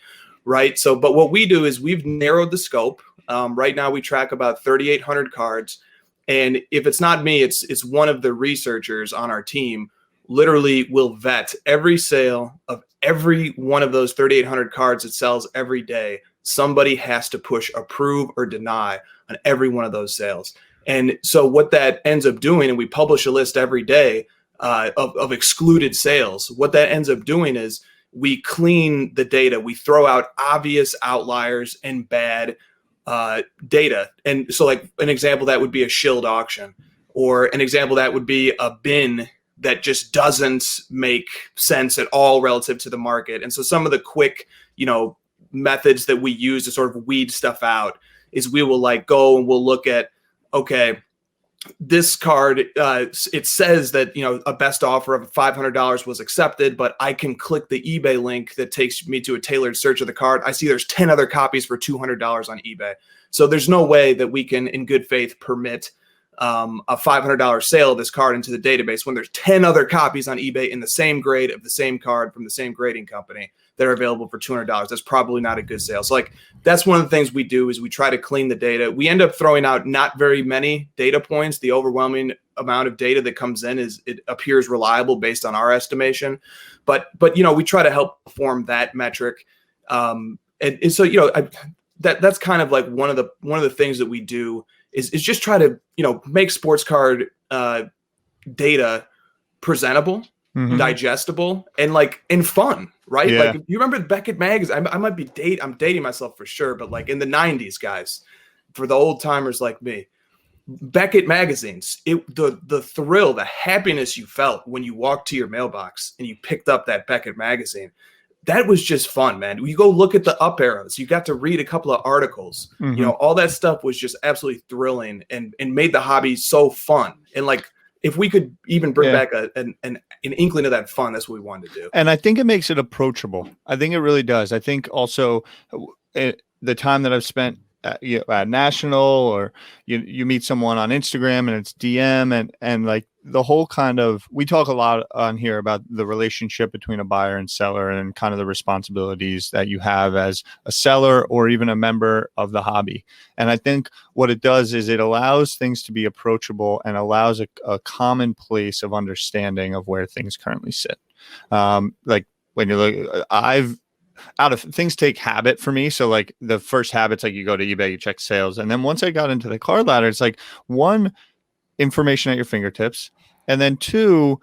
D: right? So, but what we do is we've narrowed the scope. Right now, we track about 3,800 cards. And if it's not me, it's one of the researchers on our team literally will vet every sale of every one of those 3,800 cards that sells every day. Somebody has to push approve or deny on every one of those sales. And so what that ends up doing, and we publish a list every day of excluded sales, what that ends up doing is we clean the data. We throw out obvious outliers and bad data. And so like an example that would be a shilled auction, or an example that would be a bin that just doesn't make sense at all relative to the market. And so some of the quick, methods that we use to sort of weed stuff out is we will go and we'll look at, okay, this card, it says that, a best offer of $500 was accepted, but I can click the eBay link that takes me to a tailored search of the card. I see there's 10 other copies for $200 on eBay. So there's no way that we can, in good faith, permit a $500 sale of this card into the database when there's 10 other copies on eBay in the same grade of the same card from the same grading company that are available for $200. That's probably not a good sale. So that's one of the things we do is we try to clean the data. We end up throwing out not very many data points. The overwhelming amount of data that comes in it appears reliable based on our estimation. But we try to help form that metric. And so, that's kind of like one of the things that we do is just try to, make sports card data presentable, digestible, and fun, right?
C: Yeah.
D: Like, you remember Beckett magazine? I'm dating myself for sure, but like in the 90s, guys, for the old timers like me, Beckett magazines, the thrill, the happiness you felt when you walked to your mailbox and you picked up that Beckett magazine, that was just fun, man. You go look at the up arrows. You got to read a couple of articles. All that stuff was just absolutely thrilling and made the hobby so fun. And like, if we could even bring back an inkling of that fun, that's what we wanted to do.
C: And I think it makes it approachable. I think it really does. I think also the time that I've spent at National, or you meet someone on Instagram and it's DM and like the whole kind of, we talk a lot on here about the relationship between a buyer and seller and kind of the responsibilities that you have as a seller or even a member of the hobby. And I think what it does is it allows things to be approachable and allows a common place of understanding of where things currently sit. Like when you look, out of things take habit for me. So like the first habit's like you go to eBay, you check sales. And then once I got into the card ladder, it's like one, information at your fingertips. And then two,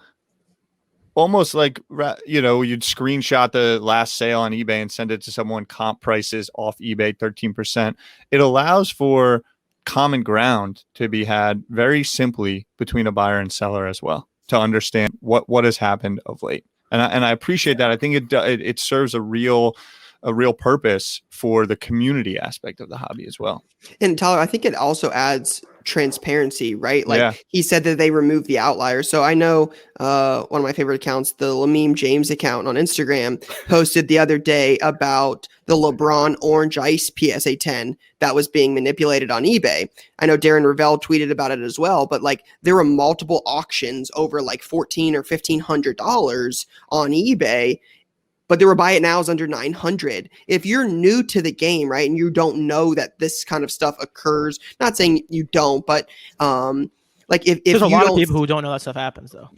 C: almost like, you'd screenshot the last sale on eBay and send it to someone, comp prices off eBay, 13%. It allows for common ground to be had very simply between a buyer and seller as well, to understand what has happened of late. And I appreciate that. I think it serves a real purpose for the community aspect of the hobby as well.
A: And Tyler, I think it also adds transparency, right? Like he said that they removed the outliers. So I know one of my favorite accounts, the Lameme James account on Instagram, posted the other day about the LeBron Orange Ice PSA 10 that was being manipulated on eBay. I know Darren Ravel tweeted about it as well, but like there were multiple auctions over like $1,400 or $1,500 on eBay. But they were buy it now is under 900. If you're new to the game, right, and you don't know that this kind of stuff occurs, not saying you don't, but like if
B: there's a lot of people who don't know that stuff happens though.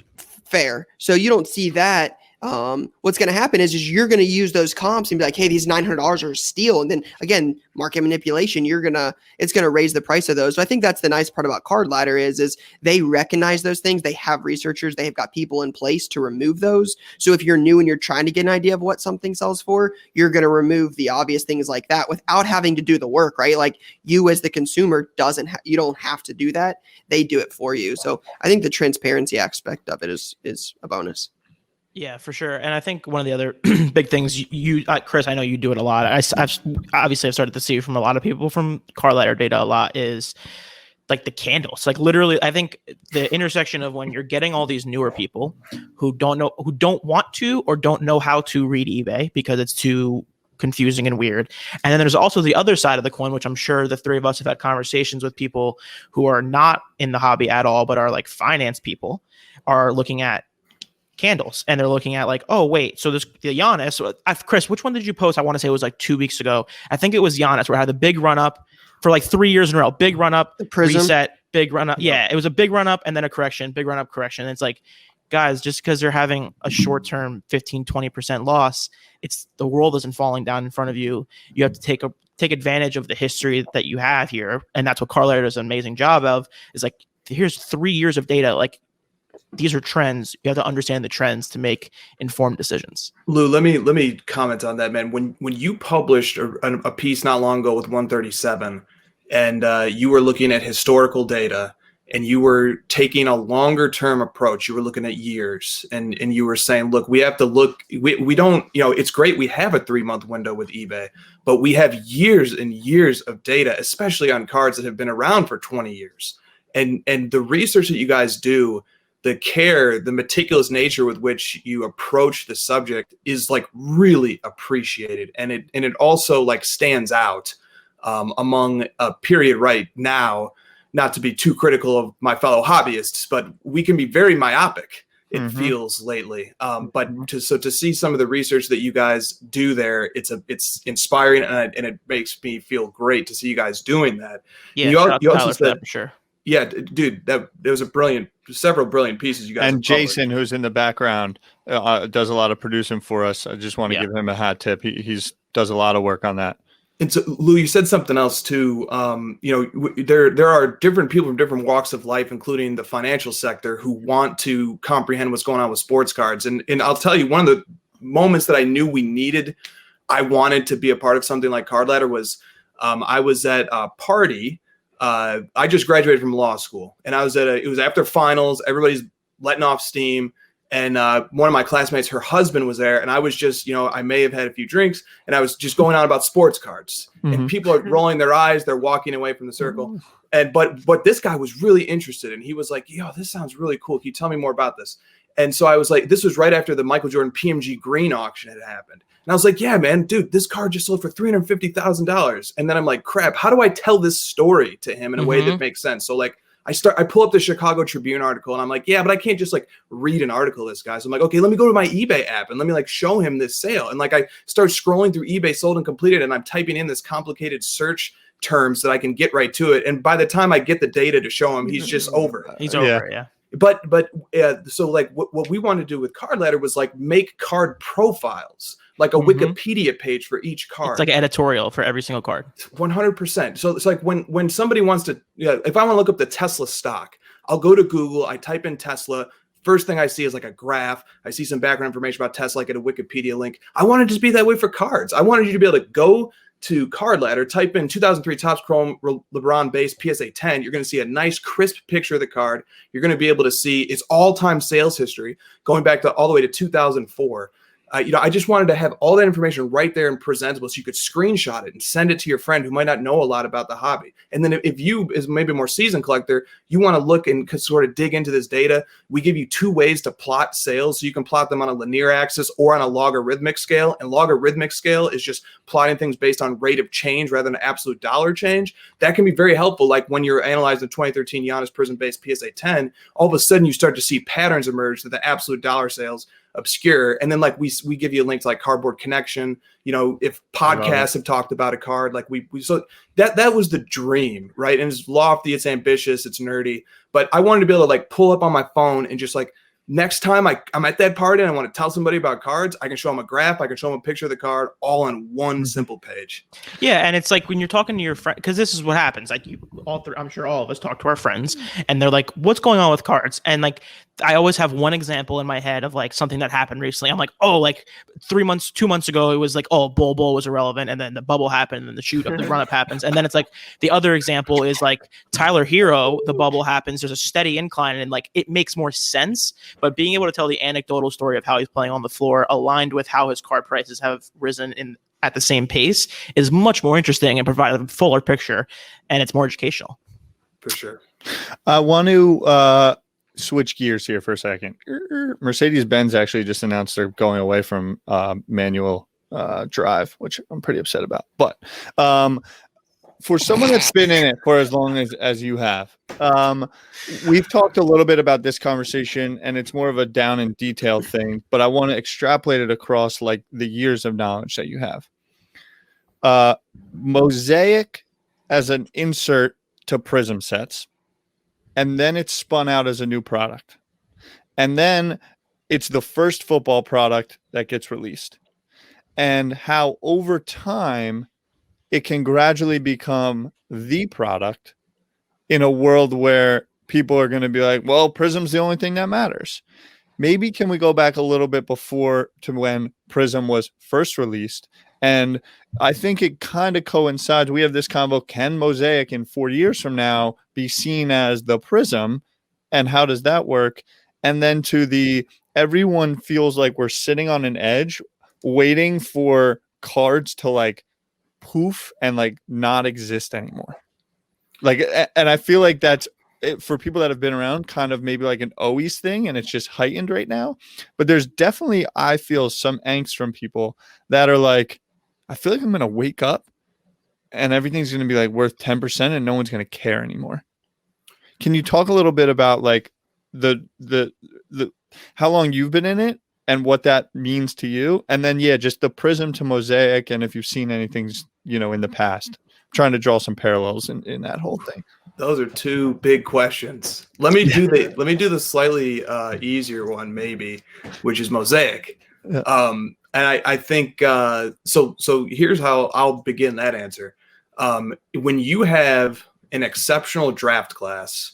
A: Fair. So you don't see that. What's going to happen is you're going to use those comps and be like, hey, these $900 are a steal. And then again, market manipulation, it's going to raise the price of those. So I think that's the nice part about Card Ladder is they recognize those things. They have researchers, they have got people in place to remove those. So if you're new and you're trying to get an idea of what something sells for, you're going to remove the obvious things like that without having to do the work, right? Like you as the consumer you don't have to do that. They do it for you. So I think the transparency aspect of it is a bonus.
B: Yeah, for sure. And I think one of the other big things you Chris, I know you do it a lot. I've started to see from a lot of people from Card Ladder data a lot is like the candles. Like literally, I think the intersection of when you're getting all these newer people who don't want to or don't know how to read eBay because it's too confusing and weird. And then there's also the other side of the coin, which I'm sure the three of us have had conversations with people who are not in the hobby at all, but are like finance people, are looking at candles and they're looking at like, oh wait, so this the Giannis. Chris, which one did you post? I want to say it was like 2 weeks ago. I think it was Giannis where I had the big run up for like 3 years in a row. Big run up, reset, big run up. Yeah, it was a big run up and then a correction, big run up, correction. And it's like, guys, just because they're having a short term 15-20% loss, it's the world isn't falling down in front of you. You have to take advantage of the history that you have here, and that's what Card Ladder does an amazing job of. Is like, here's 3 years of data. Like, these are trends. You have to understand the trends to make informed decisions.
D: Lou, let me comment on that, man. When you published a piece not long ago with 137, and you were looking at historical data, and you were taking a longer term approach, you were looking at years, and you were saying, look, we have to look. We don't, it's great we have a 3-month window with eBay, but we have years and years of data, especially on cards that have been around for 20 years. And the research that you guys do, the care, the meticulous nature with which you approach the subject is like really appreciated. And it also like stands out among a period right now, not to be too critical of my fellow hobbyists, but we can be very myopic. It feels lately, but to see some of the research that you guys do there, it's inspiring, and it makes me feel great to see you guys doing that.
B: Yeah,
D: you
B: shout out to
D: also
B: Tyler for
D: said,
B: that for sure.
D: yeah, dude, there was several brilliant pieces you guys.
C: And Jason, who's in the background, does a lot of producing for us. I just want to give him a hat tip. He's does a lot of work on that.
D: And so, Lou, you said something else too. There are different people from different walks of life, including the financial sector, who want to comprehend what's going on with sports cards. And I'll tell you, one of the moments that I knew I wanted to be a part of something like Card Ladder was I was at a party. I just graduated from law school, and I was it was after finals. Everybody's letting off steam. And one of my classmates, her husband was there, and I was just, I may have had a few drinks, and I was just going on about sports cards. And people are rolling their eyes, they're walking away from the circle. And but this guy was really interested, and he was like, "Yo, this sounds really cool. Can you tell me more about this?" And so I was like, this was right after the Michael Jordan PMG Green auction had happened. And I was like, "Yeah, man, dude, this card just sold for $350,000." And then I'm like, "Crap, how do I tell this story to him in a way that makes sense?" So like, I pull up the Chicago Tribune article, and I'm like, yeah, but I can't just like read an article of this guy. So I'm like, okay, let me go to my eBay app and let me like show him this sale. And like, I start scrolling through eBay sold and completed, and I'm typing in this complicated search terms that I can get right to it. And by the time I get the data to show him, he's just over it.
B: He's over it, yeah.
D: But so like what we wanted to do with Card Ladder was like make card profiles, like a Wikipedia page for each card.
B: It's like an editorial for every single card.
D: 100%. So it's like when somebody wants to, if I want to look up the Tesla stock, I'll go to Google, I type in Tesla. First thing I see is like a graph. I see some background information about Tesla, I get a Wikipedia link. I want it to just be that way for cards. I wanted you to be able to go to Card Ladder, type in 2003 Topps Chrome LeBron base PSA 10. You're going to see a nice crisp picture of the card. You're going to be able to see its all-time sales history going back to all the way to 2004. I just wanted to have all that information right there and presentable so you could screenshot it and send it to your friend who might not know a lot about the hobby. And then if you, as maybe a more seasoned collector, you want to look and sort of dig into this data, we give you 2 ways to plot sales. So you can plot them on a linear axis or on a logarithmic scale. And logarithmic scale is just plotting things based on rate of change rather than absolute dollar change. That can be very helpful. Like when you're analyzing the 2013 Giannis Prism-based PSA 10, all of a sudden you start to see patterns emerge that the absolute dollar sales obscure. And then like we give you a link to like Cardboard Connection, if podcasts have talked about a card, like we so that was the dream, right? And it's lofty, it's ambitious, it's nerdy, but I wanted to be able to like pull up on my phone and just like, next time I'm at that party and I want to tell somebody about cards, I can show them a graph, I can show them a picture of the card, all on one simple page.
B: Yeah, and it's like when you're talking to your friend, because this is what happens. Like I'm sure all of us talk to our friends, and they're like, "What's going on with cards?" And like, I always have one example in my head of like something that happened recently. I'm like, "Oh, like 2 months ago, it was like, oh, Bol was irrelevant, and then the bubble happened, and the shoot up, the run up happens, and then it's like the other example is like Tyler Hero, the bubble happens, there's a steady incline, and like it makes more sense." But being able to tell the anecdotal story of how he's playing on the floor aligned with how his card prices have risen at the same pace is much more interesting and provide a fuller picture, and it's more educational.
D: For sure.
C: I want to switch gears here for a second. Mercedes-Benz actually just announced they're going away from manual drive, which I'm pretty upset about. But for someone that's been in it for as long as you have, we've talked a little bit about this conversation, and it's more of a down and detailed thing, but I want to extrapolate it across like the years of knowledge that you have. Mosaic as an insert to Prism sets, and then it's spun out as a new product. And then it's the first football product that gets released. And how over time it can gradually become the product in a world where people are going to be like, well, Prism's the only thing that matters. Maybe can we go back a little bit before to when Prism was first released? And I think it kind of coincides. We have this convo, can Mosaic in 4 years from now be seen as the Prism? And how does that work? And then to the, everyone feels like we're sitting on an edge waiting for cards to like poof and like not exist anymore. Like, and I feel like that's for people that have been around, kind of maybe like an always thing, and it's just heightened right now. But there's definitely, I feel, some angst from people that are like, I feel like I'm going to wake up and everything's going to be like worth 10% and no one's going to care anymore. Can you talk a little bit about like the how long you've been in it and what that means to you? And then, yeah, just the prism to Mosaic, and if you've seen anything, in the past. I'm trying to draw some parallels in that whole thing.
D: Those are two big questions. Let me do the slightly easier one, maybe, which is Mosaic.
C: Yeah.
D: And I think so. Here's how I'll begin that answer. When you have an exceptional draft class,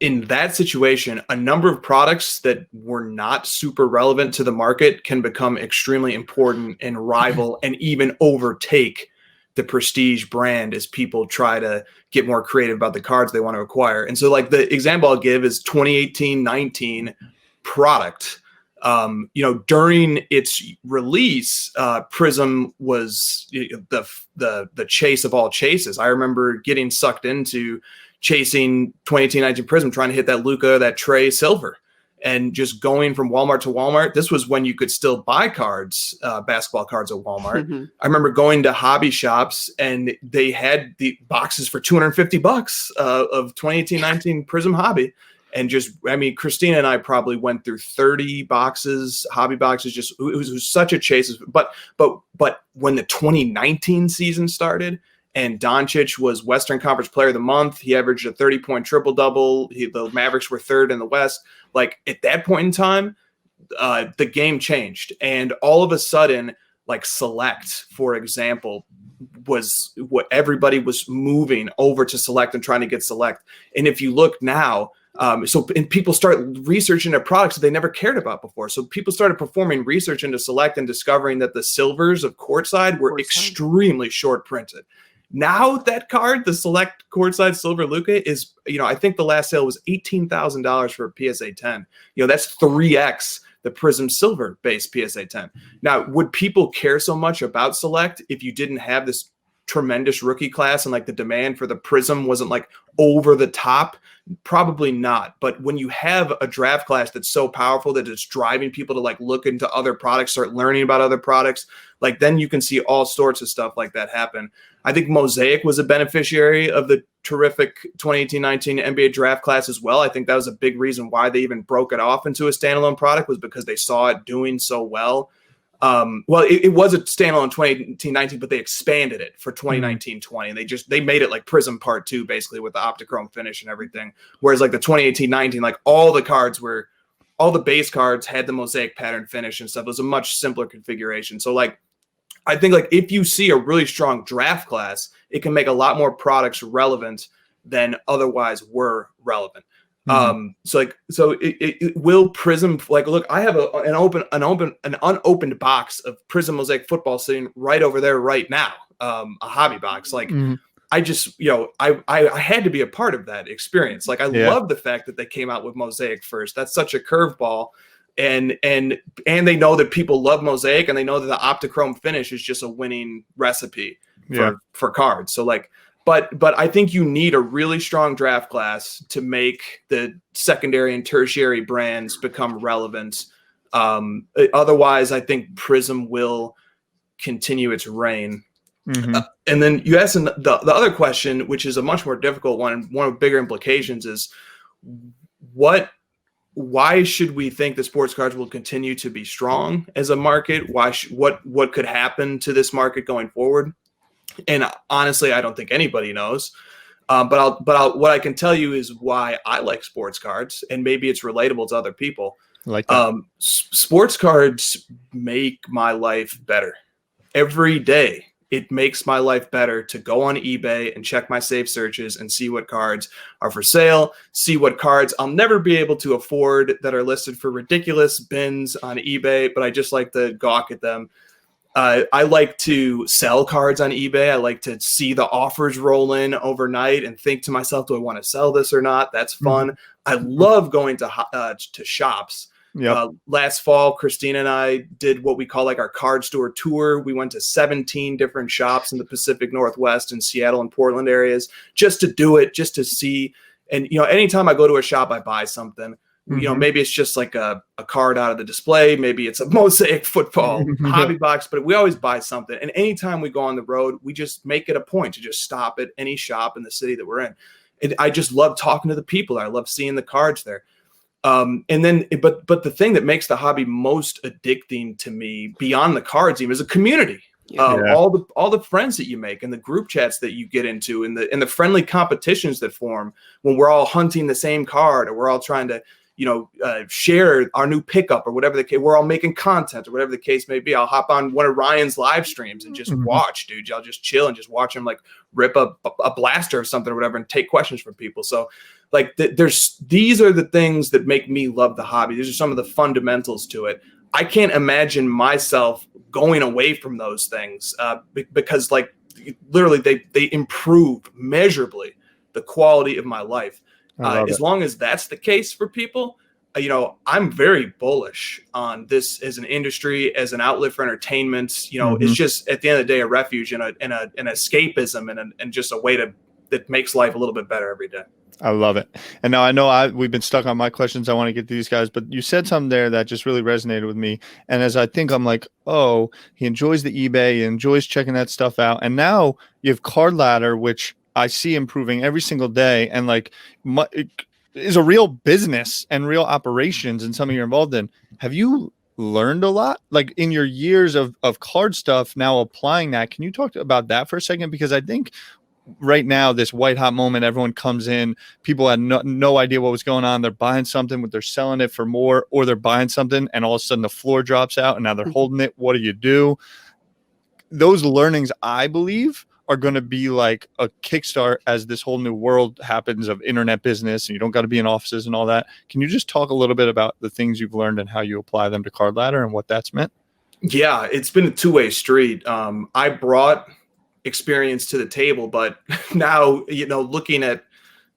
D: in that situation, a number of products that were not super relevant to the market can become extremely important and rival and even overtake the prestige brand as people try to get more creative about the cards they want to acquire. And so like the example I'll give is 2018-19 product. During its release, Prism was the chase of all chases. I remember getting sucked into chasing 2018-19 Prism, trying to hit that Luka, that Trey silver, and just going from Walmart to Walmart. This was when you could still buy cards, basketball cards at Walmart. Mm-hmm. I remember going to hobby shops and they had the boxes for $250 of 2018-19 Prism hobby. And Christina and I probably went through 30 boxes, hobby boxes. It was such a chase. But when the 2019 season started and Doncic was Western Conference Player of the Month, he averaged a 30-point triple-double. The Mavericks were third in the West. Like at that point in time, the game changed. And all of a sudden, like Select, for example, was what everybody was moving over to Select and trying to get Select. And if you look now, and people start researching their products that they never cared about before. So people started performing research into Select and discovering that the silvers of Courtside were extremely short printed. Now that card, the Select Courtside Silver Luka, is, I think the last sale was $18,000 for a PSA 10. That's 3x the Prism Silver base PSA 10. Now, would people care so much about Select if you didn't have this tremendous rookie class and like the demand for the Prism wasn't like over the top? Probably not. But when you have a draft class that's so powerful that it's driving people to like look into other products, start learning about other products, like then you can see all sorts of stuff like that happen. I think Mosaic was a beneficiary of the terrific 2018-19 NBA draft class as well. I think that was a big reason why they even broke it off into a standalone product, was because they saw it doing so well. It was a standalone 2018-19, but they expanded it for 2019-20. And they made it like Prism Part 2, basically, with the Optichrome finish and everything. Whereas like the 2018-19, like all the base cards had the Mosaic pattern finish and stuff. It was a much simpler configuration. So like, I think like if you see a really strong draft class, it can make a lot more products relevant than otherwise were relevant. It will Prism, like, look, I have an unopened box of Prism Mosaic football sitting right over there right now. A hobby box. Like I just, I had to be a part of that experience. Like I love the fact that they came out with Mosaic first. That's such a curveball. And they know that people love Mosaic, and they know that the Optichrome finish is just a winning recipe for cards. So like, But I think you need a really strong draft class to make the secondary and tertiary brands become relevant. Otherwise, I think Prism will continue its reign. Mm-hmm. And then you asked the other question, which is a much more difficult one, and one of bigger implications is why should we think that sports cards will continue to be strong as a market? What could happen to this market going forward? And honestly, I don't think anybody knows. But what I can tell you is why I like sports cards, and maybe it's relatable to other people.
C: Like that.
D: Sports cards make my life better every day. It makes my life better to go on eBay and check my safe searches and see what cards are for sale, see what cards I'll never be able to afford that are listed for ridiculous bins on eBay, but I just like to gawk at them. I like to sell cards on eBay. I like to see the offers roll in overnight and think to myself, do I want to sell this or not? That's fun. I love going to shops
C: Yep.
D: Last fall, Christina and I did what we call like our card store tour. We went to 17 different shops in the Pacific Northwest and Seattle and Portland areas just to do it, just to see. And, anytime I go to a shop, I buy something. Maybe it's just like a card out of the display. Maybe it's a Mosaic football hobby box, but we always buy something. And anytime we go on the road, we just make it a point to just stop at any shop in the city that we're in. And I just love talking to the people. I love seeing the cards there. But the thing that makes the hobby most addicting to me beyond the cards even is a community. All the friends that you make and the group chats that you get into and the friendly competitions that form when we're all hunting the same card, or we're all trying to share our new pickup, or whatever the case. We're all making content, or whatever the case may be. I'll hop on one of Ryan's live streams and just watch, dude. I'll just chill and just watch him like rip a blaster or something or whatever and take questions from people. So like these are the things that make me love the hobby. These are some of the fundamentals to it. I can't imagine myself going away from those things because like literally they improve measurably the quality of my life. As long as that's the case for people, I'm very bullish on this as an industry, as an outlet for entertainment. It's just at the end of the day a refuge and an escapism and just a way that makes life a little bit better every day.
C: I love it. And now I know we've been stuck on my questions. I want to get to these guys, but you said something there that just really resonated with me. And as I think, I'm like, oh, he enjoys the eBay, he enjoys checking that stuff out. And now you have Card Ladder, which I see improving every single day. And like it is a real business and real operations and something you're involved in. Have you learned a lot like in your years of card stuff now applying that? Can you talk about that for a second? Because I think right now, this white hot moment, everyone comes in, people had no idea what was going on. They're buying something, but they're selling it for more, or they're buying something and all of a sudden the floor drops out and now they're holding it. What do you do? Those learnings, I believe, are going to be like a kickstart as this whole new world happens of internet business, and you don't got to be in offices and all that. Can you just talk a little bit about the things you've learned and how you apply them to Card Ladder and what that's meant? Yeah,
D: it's been a two-way street. I brought experience to the table, but now, looking at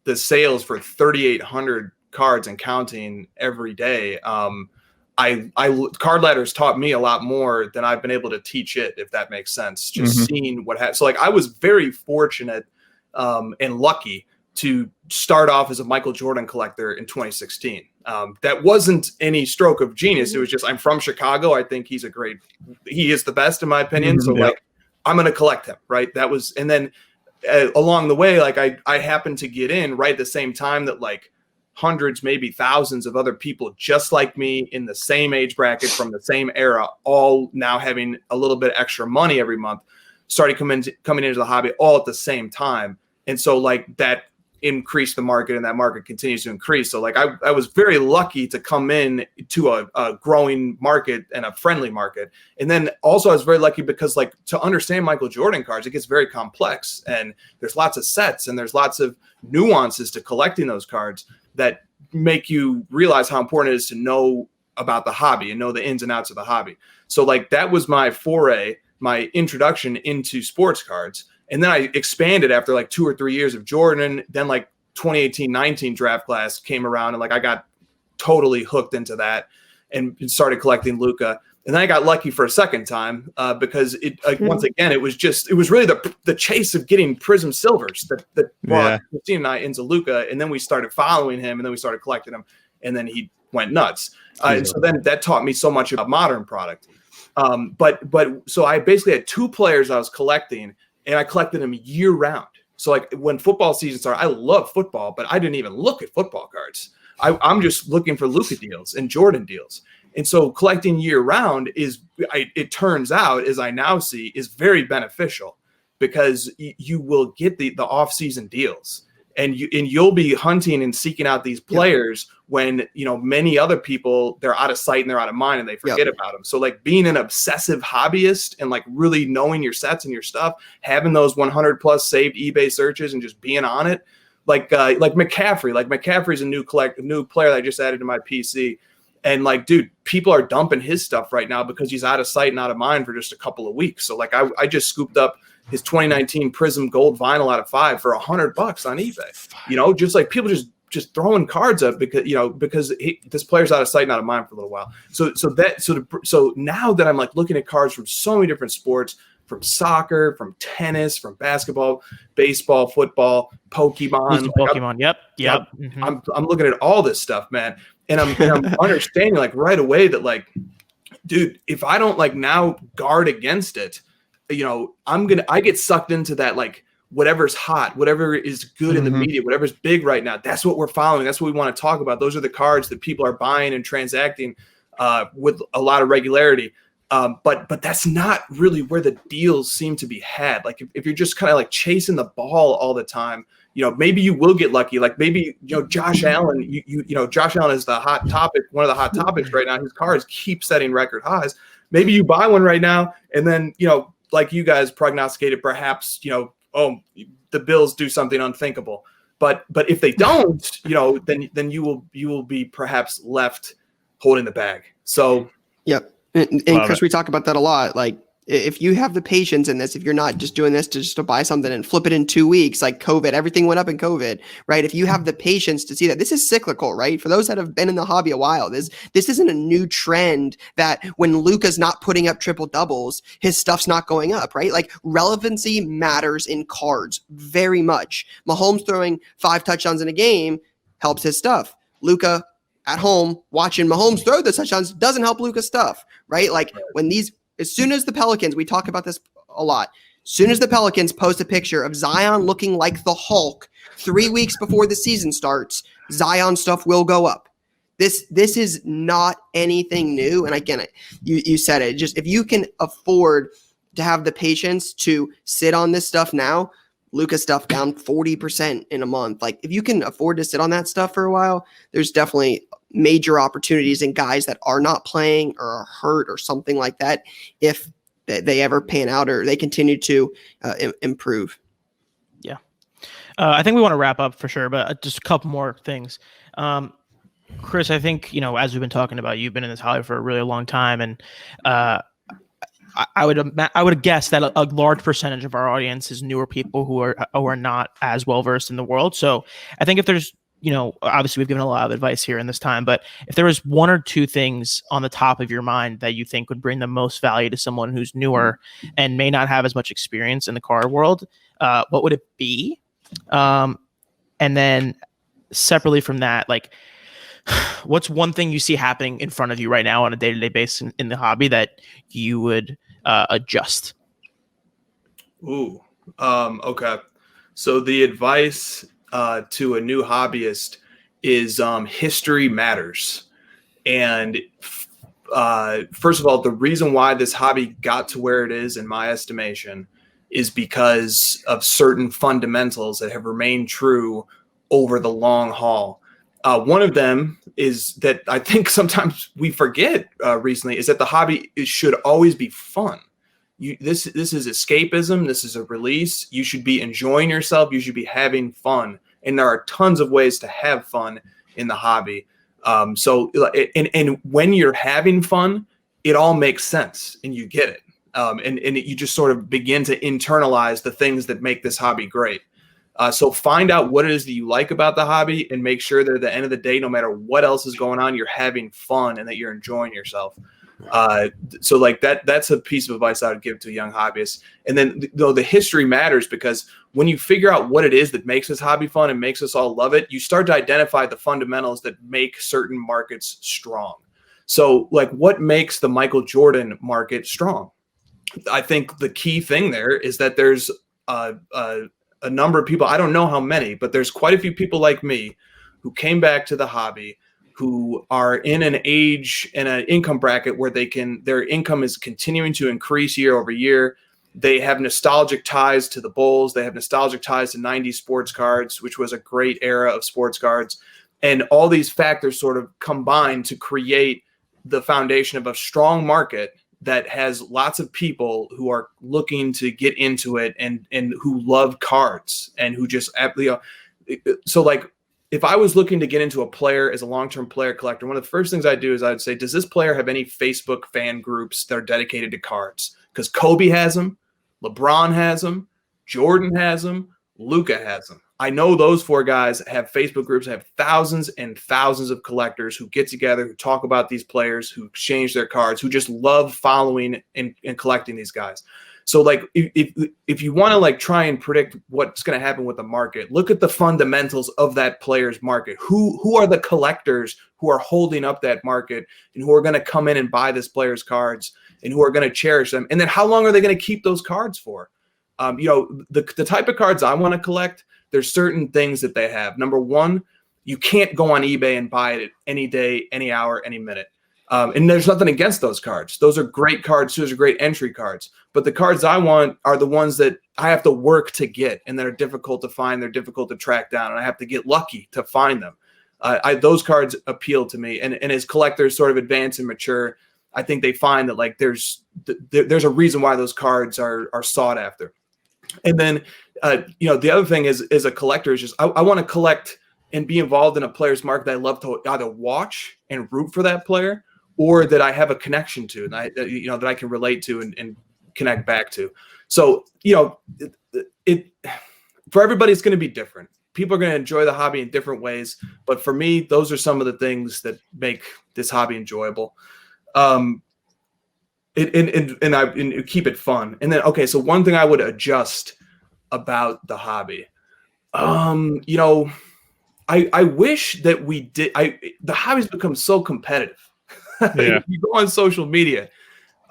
D: the sales for 3,800 cards and counting every day, Card Ladder has taught me a lot more than I've been able to teach it, if that makes sense. Just seeing what happens. So like I was very fortunate and lucky to start off as a Michael Jordan collector in 2016. That wasn't any stroke of genius. It was just, I'm from Chicago. I think he is the best in my opinion. So like, I'm going to collect him. Right. That was, and then along the way, like I happened to get in right at the same time that like hundreds, maybe thousands of other people just like me in the same age bracket from the same era, all now having a little bit extra money every month, started coming into the hobby all at the same time. And so like that increased the market, and that market continues to increase. So like I was very lucky to come in to a growing market and a friendly market. And then also I was very lucky because like to understand Michael Jordan cards, it gets very complex, and there's lots of sets and there's lots of nuances to collecting those cards that make you realize how important it is to know about the hobby and know the ins and outs of the hobby. So like that was my foray, my introduction into sports cards. And then I expanded after like 2 or 3 years of Jordan. Then like 2018-19 draft class came around, and like I got totally hooked into that and started collecting Luka. And then I got lucky for a second time because once again, it was really the chase of getting Prism Silvers that brought Christine and I into Luka. And then we started following him, and then we started collecting him, and then he went nuts. And so then that taught me so much about modern product. So I basically had 2 players I was collecting, and I collected them year round. So like when football season started, I love football, but I didn't even look at football cards. I'm just looking for Luka deals and Jordan deals. And so collecting year round it turns out, as I now see, is very beneficial, because you will get the off-season deals, and you'll be hunting and seeking out these players when, many other people, they're out of sight and they're out of mind and they forget about them. So like being an obsessive hobbyist and like really knowing your sets and your stuff, having those 100 plus saved eBay searches and just being on it, like McCaffrey's a new player that I just added to my PC. And like, dude, people are dumping his stuff right now because he's out of sight and out of mind for just a couple of weeks. So like I just scooped up his 2019 Prism Gold vinyl out of 5 for $100 on eBay. Just like people just just throwing cards up because this player's out of sight, not of mind for a little while. So now that I'm like looking at cards from so many different sports, from soccer, from tennis, from basketball, baseball, football, Pokemon.
B: Pokemon. Yep.
D: Mm-hmm. I'm looking at all this stuff, man. And I'm understanding like right away that like, dude, if I don't like now guard against it, I get sucked into that, like whatever's hot, whatever is good in the media, whatever's big right now. That's what we're following. That's what we want to talk about. Those are the cards that people are buying and transacting with a lot of regularity. But that's not really where the deals seem to be had. Like if you're just kind of like chasing the ball all the time, maybe you will get lucky. Like maybe, Josh Allen, Josh Allen is the hot topic, one of the hot topics right now. His cards keep setting record highs. Maybe you buy one right now and then, like you guys prognosticated, perhaps, the Bills do something unthinkable. But if they don't, then you will be perhaps left holding the bag. So,
A: yep. And Chris, we talk about that a lot. Like if you have the patience in this, if you're not just doing this to buy something and flip it in 2 weeks, like COVID, everything went up in COVID, right? If you have the patience to see that this is cyclical, right? For those that have been in the hobby a while, this isn't a new trend that when Luka's not putting up triple doubles, his stuff's not going up, right? Like relevancy matters in cards very much. Mahomes throwing 5 touchdowns in a game helps his stuff. Luka at home watching Mahomes throw the touchdowns doesn't help Luka's stuff, right? Like as soon as the Pelicans, we talk about this a lot, as soon as the Pelicans post a picture of Zion looking like the Hulk 3 weeks before the season starts, Zion stuff will go up. This is not anything new. And again, you said it, just if you can afford to have the patience to sit on this stuff now, Luka stuff down 40% in a month. Like if you can afford to sit on that stuff for a while, there's definitely major opportunities in guys that are not playing or are hurt or something like that. If they ever pan out or they continue to improve.
B: Yeah. I think we want to wrap up for sure, but just a couple more things. Chris, I think, as we've been talking about, you've been in this hobby for a really long time. And, I would guess that a large percentage of our audience is newer people who are not as well versed in the world. So I think if there's, obviously we've given a lot of advice here in this time, but if there was 1 or 2 things on the top of your mind that you think would bring the most value to someone who's newer and may not have as much experience in the card world, what would it be? And then separately from that, like, what's one thing you see happening in front of you right now on a day-to-day basis in the hobby that you would adjust?
D: Ooh, okay. So the advice to a new hobbyist is history matters. And first of all, the reason why this hobby got to where it is, in my estimation, is because of certain fundamentals that have remained true over the long haul. One of them is that I think sometimes we forget recently is that the hobby should always be fun. This is escapism. This is a release. You should be enjoying yourself. You should be having fun. And there are tons of ways to have fun in the hobby. So when you're having fun, it all makes sense and you get it. And you just sort of begin to internalize the things that make this hobby great. So find out what it is that you like about the hobby and make sure that at the end of the day, no matter what else is going on, you're having fun and that you're enjoying yourself. So like that's a piece of advice I would give to a young hobbyist. And then the history matters because when you figure out what it is that makes this hobby fun and makes us all love it, you start to identify the fundamentals that make certain markets strong. So like what makes the Michael Jordan market strong? I think the key thing there is that there's a number of people, I don't know how many, but there's quite a few people like me who came back to the hobby, who are in an age and an income bracket where their income is continuing to increase year over year. They have nostalgic ties to the Bulls. They have nostalgic ties to 90s sports cards, which was a great era of sports cards. And all these factors sort of combine to create the foundation of a strong market that has lots of people who are looking to get into it and who love cards and who just, so like if I was looking to get into a player as a long-term player collector, one of the first things I'd do is I'd say, does this player have any Facebook fan groups that are dedicated to cards? Because Kobe has them, LeBron has them, Jordan has them, Luka has them. I know those 4 guys have Facebook groups, have thousands and thousands of collectors who get together, who talk about these players, who exchange their cards, who just love following and collecting these guys. So like if you want to like try and predict what's going to happen with the market, look at the fundamentals of that player's market. Who are the collectors who are holding up that market and who are going to come in and buy this player's cards and who are going to cherish them? And then how long are they going to keep those cards for? The type of cards I want to collect, there's certain things that they have. Number one, you can't go on eBay and buy it any day, any hour, any minute. And there's nothing against those cards. Those are great cards. Those are great entry cards. But the cards I want are the ones that I have to work to get and that are difficult to find. They're difficult to track down, and I have to get lucky to find them. Those cards appeal to me. And as collectors sort of advance and mature, I think they find that like there's a reason why those cards are sought after. And then, the other thing is a collector is just I want to collect and be involved in a player's market that I love to either watch and root for that player, or that I have a connection to, and that I can relate to and connect back to. So, it for everybody, it's going to be different. People are going to enjoy the hobby in different ways, but for me, those are some of the things that make this hobby enjoyable. And keep it fun. And then, okay, so one thing I would adjust about the hobby, I wish that we did. The hobby's become so competitive.
C: Yeah.
D: If you go on social media,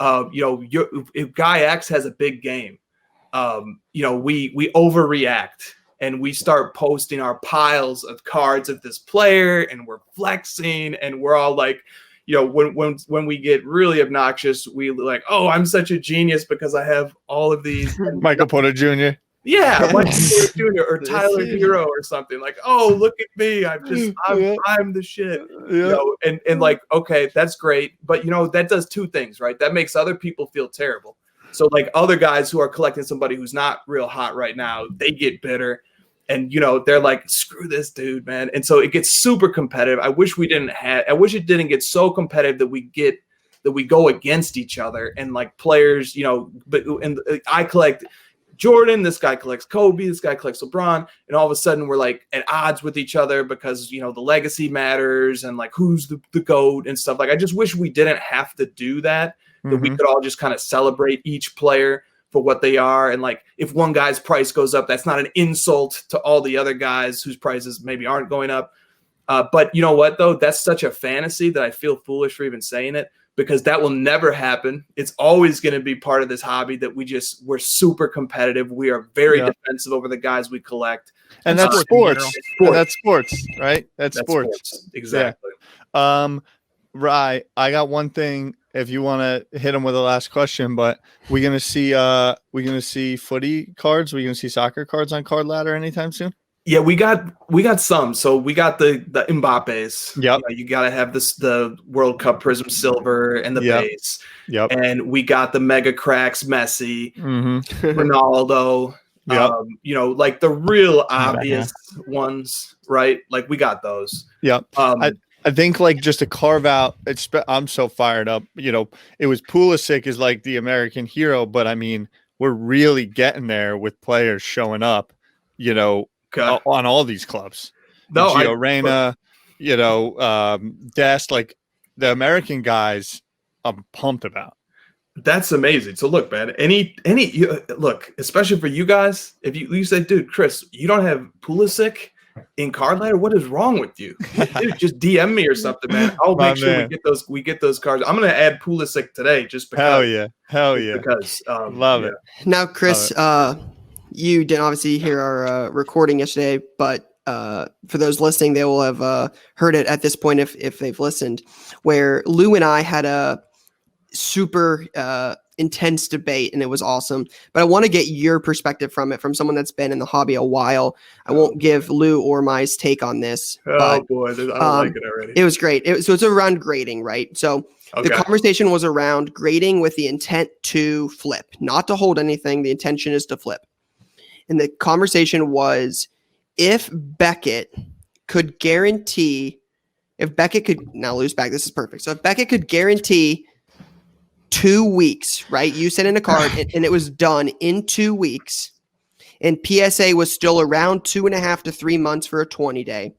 D: if Guy X has a big game, we overreact and we start posting our piles of cards of this player, and we're flexing, and we're all like, when we get really obnoxious, we like, oh, I'm such a genius because I have all of these.
C: Michael Porter Jr.
D: Yeah, Michael Porter Jr. or Tyler Hero or something like, oh, look at me, I'm the shit.
C: Yeah.
D: And like, okay, that's great, but that does two things, right? That makes other people feel terrible. So like other guys who are collecting somebody who's not real hot right now, they get bitter. And, they're like, screw this dude, man. And so it gets super competitive. I wish it didn't get so competitive that we go against each other and like players, I collect Jordan, this guy collects Kobe, this guy collects LeBron. And all of a sudden we're like at odds with each other because, the legacy matters and like who's the GOAT and stuff. Like, I just wish we didn't have to do that, that we could all just kind of celebrate each player for what they are. And like, if one guy's price goes up, that's not an insult to all the other guys whose prices maybe aren't going up. But you know what, though? That's such a fantasy that I feel foolish for even saying it, because that will never happen. It's always going to be part of this hobby that we're super competitive. We are very defensive over the guys we collect.
C: And that's sports. And that's sports, right? That's sports.
D: Exactly.
C: Yeah. Rye, I got one thing. If you want to hit them with the last question, but we're gonna see footy cards. We're gonna see soccer cards on Card Ladder anytime soon.
D: Yeah, we got some. So we got the Mbappe's.
C: Yep.
D: You got to have the World Cup Prism Silver and the base.
C: Yep.
D: And we got the Mega Cracks Messi,
C: Mm-hmm.
D: Ronaldo.
C: Yep.
D: Like the real obvious ones, right? Like we got those.
C: Yep. I think like just to carve out, I'm so fired up. It was Pulisic is like the American hero, but I mean, we're really getting there with players showing up, on all these clubs.
D: No,
C: Gio Reyna, Dest, like the American guys, I'm pumped about.
D: That's amazing. So look, man, look, especially for you guys, if you say, dude, Chris, you don't have Pulisic in Card Ladder, what is wrong with you? Dude, just DM me or something, man. I'll make sure we get those cards. I'm gonna add Pulisic today just because.
C: Hell yeah.
D: Because
C: love it.
A: Now, Chris, you didn't obviously hear our recording yesterday, but for those listening, they will have heard it at this point if they've listened, where Lou and I had a super intense debate, and it was awesome. But I want to get your perspective from it, from someone that's been in the hobby a while. I won't give Lou or Mai's take on this.
D: Oh boy, I don't like it already.
A: It was great. So it's around grading, right? So the conversation was around grading with the intent to flip, not to hold anything. The intention is to flip. And the conversation was, if Beckett could guarantee, now Lou's back, this is perfect. So if Beckett could guarantee 2 weeks, right? You sent in a card and it was done in 2 weeks. and PSA was still around 2.5 to 3 months for a 20-day,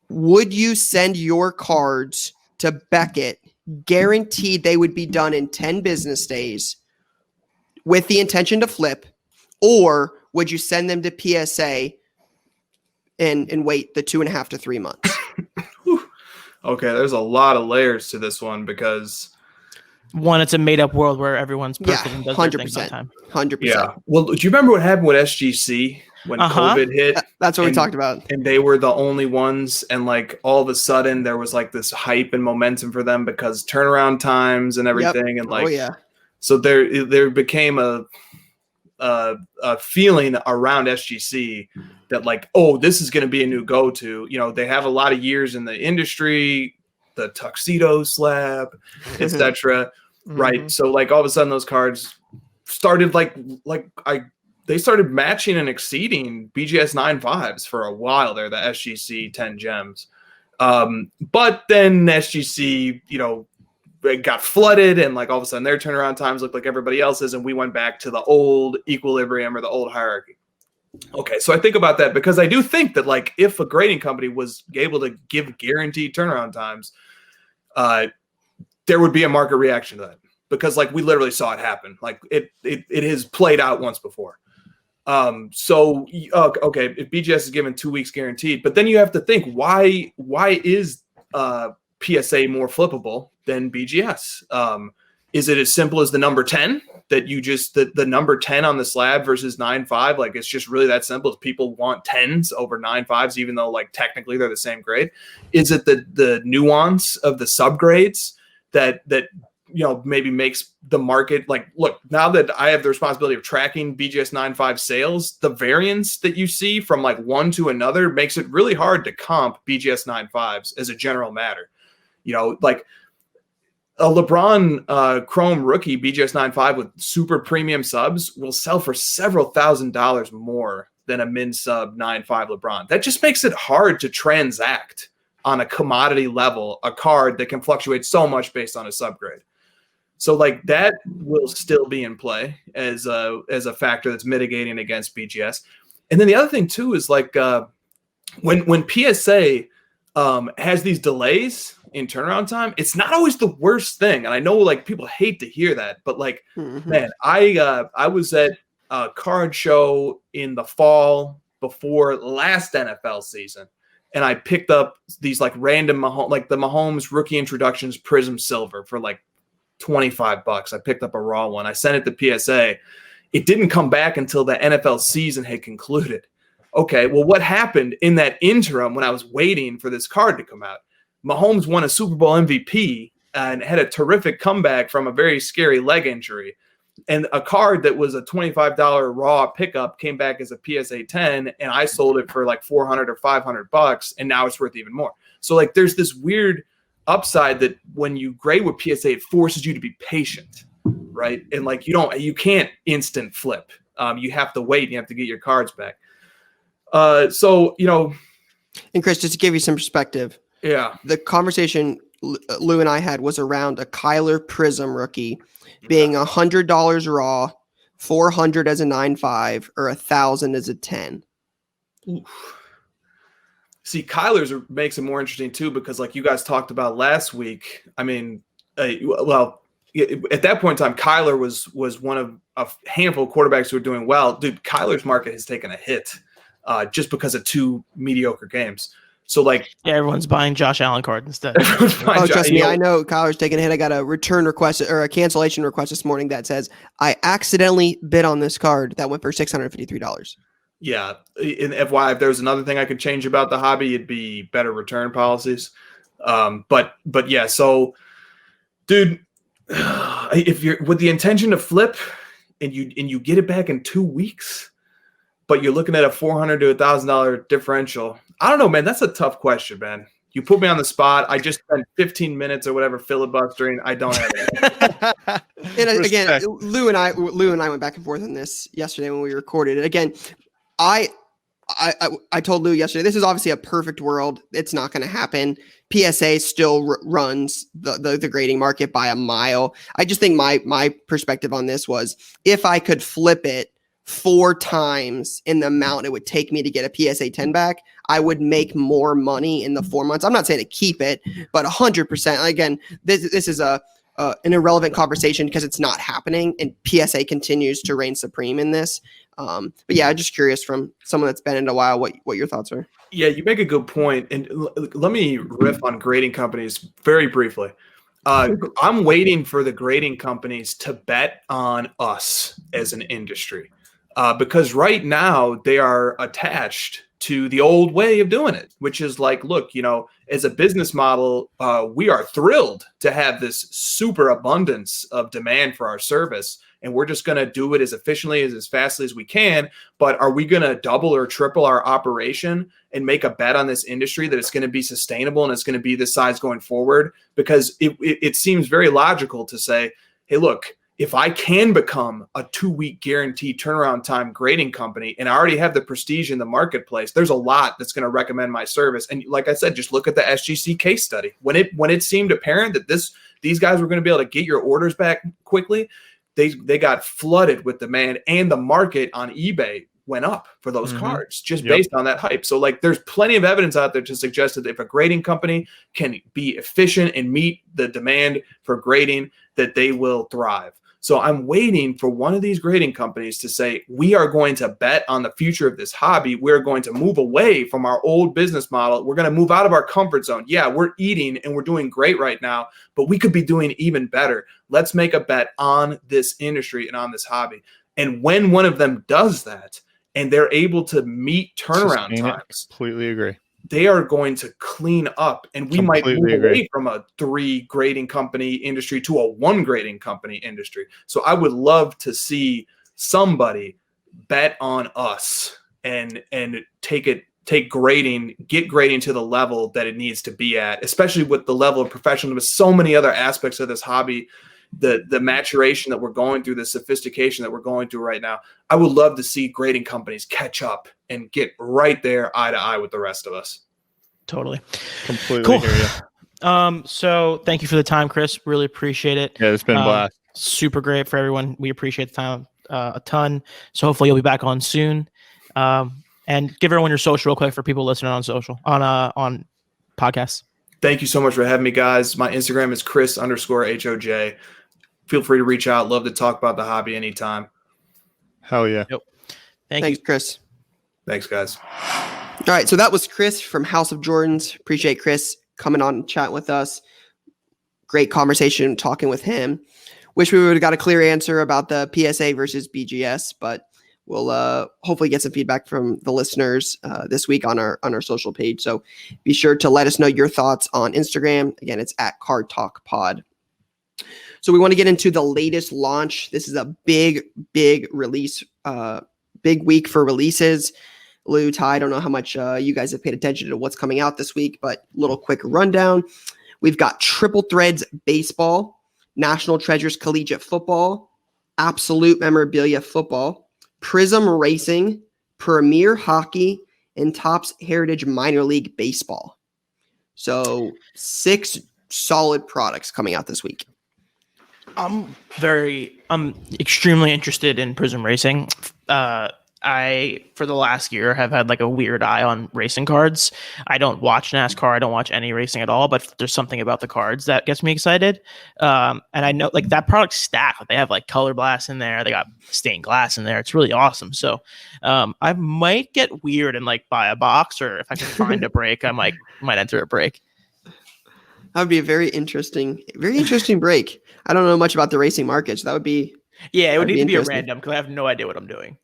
A: would you send your cards to Beckett, guaranteed they would be done in 10 business days with the intention to flip, or would you send them to PSA and wait the 2.5 to 3 months?
D: Okay, there's a lot of layers to this one because
B: one, it's a made up world where everyone's perfect and does their things on
A: 100%.
B: time.
A: 100%.
D: yeah. Well, do you remember what happened with SGC when COVID hit?
A: That's what we
D: And-
A: talked about.
D: And they were the only ones, and like all of a sudden there was like this hype and momentum for them because turnaround times and everything, and like so there became a feeling around SGC that like, oh, this is going to be a new go-to. You know, they have a lot of years in the industry, the tuxedo slab, etc. Right. So like all of a sudden those cards started they started matching and exceeding BGS 9.5s for a while there, the SGC 10 gems. But then SGC, you know, it got flooded, and like all of a sudden their turnaround times looked like everybody else's, and we went back to the old equilibrium or the old hierarchy. Okay, so I think about that because I do think that like if a grading company was able to give guaranteed turnaround times, there would be a market reaction to that because like we literally saw it happen. Like it has played out once before. Okay, if BGS is given 2 weeks guaranteed, but then you have to think why is PSA more flippable than BGS? Is it as simple as the number 10 that you just the number 10 on the slab versus 9.5? Like it's just really that simple. People want 10s over 9.5s, even though like technically they're the same grade. Is it the nuance of the subgrades that you know maybe makes the market like, look, now that I have the responsibility of tracking BGS 9.5 sales, the variance that you see from like one to another makes it really hard to comp BGS 9.5s as a general matter. You know, like a LeBron Chrome rookie BGS 9.5 with super premium subs will sell for several $1,000s more than a min sub 9.5 LeBron. That just makes it hard to transact on a commodity level, a card that can fluctuate so much based on a subgrade. So like that will still be in play as a factor that's mitigating against BGS. And then the other thing too is like when PSA has these delays in turnaround time, it's not always the worst thing. And I know like people hate to hear that, but like, man, I was at a card show in the fall before last NFL season, and I picked up these like random like the Mahomes rookie introductions Prism Silver for like $25. I picked up a raw one. I sent it to PSA. It didn't come back until the NFL season had concluded. Okay, well, what happened in that interim when I was waiting for this card to come out? Mahomes won a Super Bowl MVP and had a terrific comeback from a very scary leg injury. And a card that was a $25 raw pickup came back as a PSA 10, and I sold it for like $400 or $500, and now it's worth even more. So like there's this weird upside that when you grade with PSA, it forces you to be patient, right? And like you can't instant flip. You have to wait. And you have to get your cards back. So, you know.
A: And Chris, just to give you some perspective.
D: Yeah.
A: The conversation Lou and I had was around a Kyler Prism rookie being $100 raw, $400 as a 9.5, or $1,000 as a 10.
D: Oof. See, Kyler's makes it more interesting too, because like you guys talked about last week, I mean, well, at that point in time, Kyler was one of a handful of quarterbacks who were doing well. Dude, Kyler's market has taken a hit just because of 2 mediocre games. So like,
B: yeah, everyone's buying Josh Allen card instead.
A: Trust me, I know Kyler's taking a hit. I got a return request or a cancellation request this morning that says I accidentally bid on this card that went for $653.
D: Yeah, in FYI, if there was another thing I could change about the hobby, it'd be better return policies. But yeah, so dude, if you're with the intention to flip and you get it back in 2 weeks, but you're looking at a $400 to $1,000 differential, I don't know, man. That's a tough question, man. You put me on the spot. I just spent 15 minutes or whatever filibustering. I don't have it.
A: And again, Lou and I went back and forth on this yesterday when we recorded it. Again, I told Lou yesterday, this is obviously a perfect world. It's not going to happen. PSA still runs the grading market by a mile. I just think my perspective on this was if I could flip it 4 times in the amount it would take me to get a PSA 10 back, I would make more money in the 4 months. I'm not saying to keep it, but 100%. Again, this is an irrelevant conversation because it's not happening, and PSA continues to reign supreme in this. But yeah, I'm just curious from someone that's been in it a while, what your thoughts are.
D: Yeah, you make a good point. And let me riff on grading companies very briefly. I'm waiting for the grading companies to bet on us as an industry. Because right now they are attached to the old way of doing it, which is like, look, as a business model, we are thrilled to have this super abundance of demand for our service. And we're just going to do it as efficiently, as fastly as we can. But are we going to double or triple our operation and make a bet on this industry that it's going to be sustainable and it's going to be this size going forward? Because it seems very logical to say, hey, look, if I can become a 2-week guaranteed turnaround time grading company and I already have the prestige in the marketplace, there's a lot that's going to recommend my service. And like I said, just look at the SGC case study. When it seemed apparent that these guys were going to be able to get your orders back quickly, they got flooded with demand, and the market on eBay went up for those cards just based on that hype. So like there's plenty of evidence out there to suggest that if a grading company can be efficient and meet the demand for grading, that they will thrive. So I'm waiting for one of these grading companies to say, we are going to bet on the future of this hobby. We're going to move away from our old business model. We're going to move out of our comfort zone. Yeah, we're eating and we're doing great right now, but we could be doing even better. Let's make a bet on this industry and on this hobby. And when one of them does that and they're able to meet turnaround times,
C: completely agree.
D: They are going to clean up, and we might move away from a 3 grading company industry to a 1 grading company industry. So I would love to see somebody bet on us and get grading to the level that it needs to be at, especially with the level of professionalism, with so many other aspects of this hobby, the maturation that we're going through, the sophistication that we're going through right now. I would love to see grading companies catch up and get right there eye to eye with the rest of us. Totally.
C: Completely hear you.
B: So thank you for the time, Chris. Really appreciate it.
C: Yeah, it's been a blast.
B: Super great for everyone. We appreciate the time a ton. So hopefully you'll be back on soon. And give everyone your social real quick for people listening on social, on podcasts.
D: Thank you so much for having me, guys. My Instagram is Chris_HOJ. Feel free to reach out. Love to talk about the hobby anytime.
C: Hell yeah.
B: Yep.
A: Thanks, Chris.
D: Thanks, guys.
A: All right, so that was Chris from House of Jordans. Appreciate Chris coming on and chat with us. Great conversation talking with him. Wish we would have got a clear answer about the PSA versus BGS, but we'll hopefully get some feedback from the listeners this week on our social page. So be sure to let us know your thoughts on Instagram. Again, it's at Card Talk Pod. So we want to get into the latest launch. This is a big release, big week for releases. Lou, Ty, I don't know how much you guys have paid attention to what's coming out this week, but little quick rundown. We've got Triple Threads Baseball, National Treasures Collegiate Football, Absolute Memorabilia Football, Prism Racing, Premier Hockey, and Topps Heritage Minor League Baseball. So 6 solid products coming out this week.
B: I'm extremely interested in Prism Racing. I, for the last year, have had like a weird eye on racing cards. I don't watch NASCAR. I don't watch any racing at all, but there's something about the cards that gets me excited. And I know like that product's stacked. They have like color blast in there. They got stained glass in there. It's really awesome. So I might get weird and like buy a box, or if I can find a break, I might enter a break.
A: That would be a very interesting break. I don't know much about the racing market, so that would be.
B: Yeah, it would need to be a random because I have no idea what I'm doing.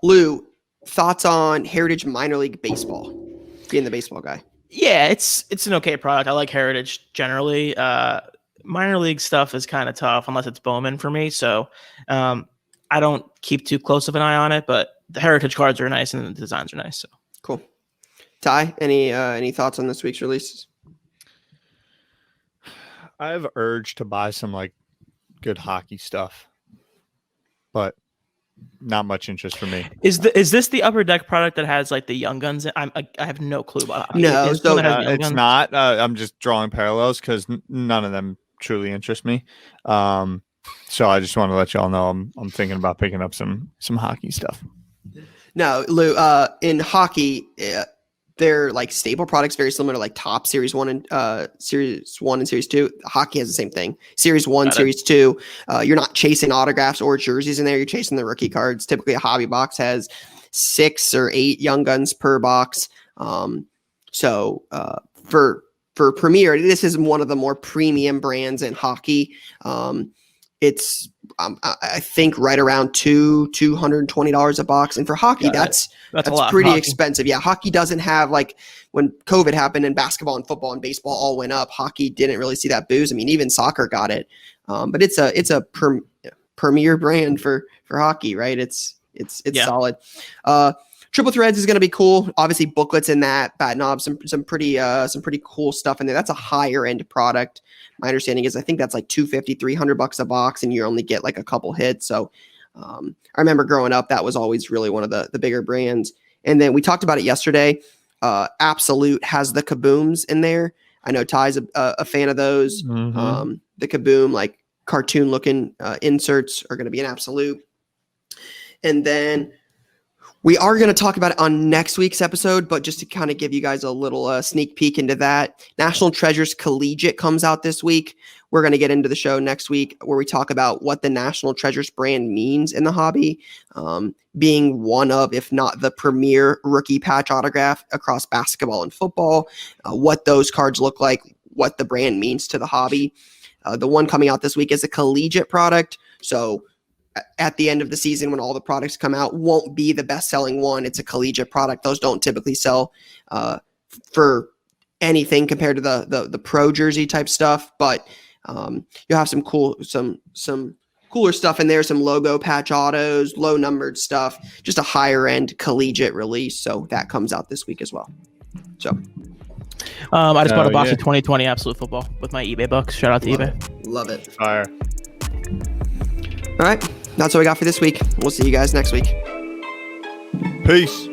A: Lou, thoughts on Heritage Minor League Baseball? Being the baseball guy.
B: Yeah, it's an okay product. I like Heritage generally. Minor league stuff is kind of tough unless it's Bowman for me. So I don't keep too close of an eye on it, but the Heritage cards are nice and the designs are nice. So
A: cool. Ty, any thoughts on this week's releases?
C: I have urge to buy some like good hockey stuff, but not much interest for me.
B: Is this the Upper Deck product that has like the Young Guns? I have no clue about it.
A: No,
C: it's not. I'm just drawing parallels because none of them truly interest me. So I just want to let y'all know I'm thinking about picking up some hockey stuff.
A: No, Lou, in hockey, they're like staple products, very similar to like Top Series 1 and Series 1 and Series 2. Hockey has the same thing. Series 1, Series 2, you're not chasing autographs or jerseys in there. You're chasing the rookie cards. Typically, a hobby box has 6 or 8 Young Guns per box. So for Premier, this is one of the more premium brands in hockey. It's I think right around $220 a box, and for hockey, that's
B: a lot
A: pretty expensive. Yeah, hockey doesn't have, like, when COVID happened and basketball and football and baseball all went up. Hockey didn't really see that boost. I mean, even soccer got it, but it's a premier brand for hockey, right? It's solid. Triple Threads is going to be cool. Obviously, booklets in that, bat knobs, some pretty cool stuff in there. That's a higher end product. My understanding is I think that's like $250, $300 a box, and you only get like a couple hits. So I remember growing up, that was always really one of the bigger brands. And then we talked about it yesterday. Absolute has the kabooms in there. I know Ty's a fan of those.
C: Mm-hmm.
A: The kaboom, like cartoon looking inserts, are going to be an Absolute. And then we are going to talk about it on next week's episode, but just to kind of give you guys a little sneak peek into that, National Treasures Collegiate comes out this week. We're going to get into the show next week where we talk about what the National Treasures brand means in the hobby, being one of, if not the premier rookie patch autograph across basketball and football, what those cards look like, what the brand means to the hobby. The one coming out this week is a collegiate product. So at the end of the season, when all the products come out, won't be the best-selling one. It's a collegiate product. Those don't typically sell for anything compared to the pro jersey type stuff. But you'll have some cooler stuff in there. Some logo patch autos, low numbered stuff. Just a higher end collegiate release. So that comes out this week as well. So
B: I just bought a box of 2020 Absolute Football with my eBay bucks. Shout out to eBay.
A: Love it.
C: Fire.
A: All right. That's what we got for this week. We'll see you guys next week.
C: Peace.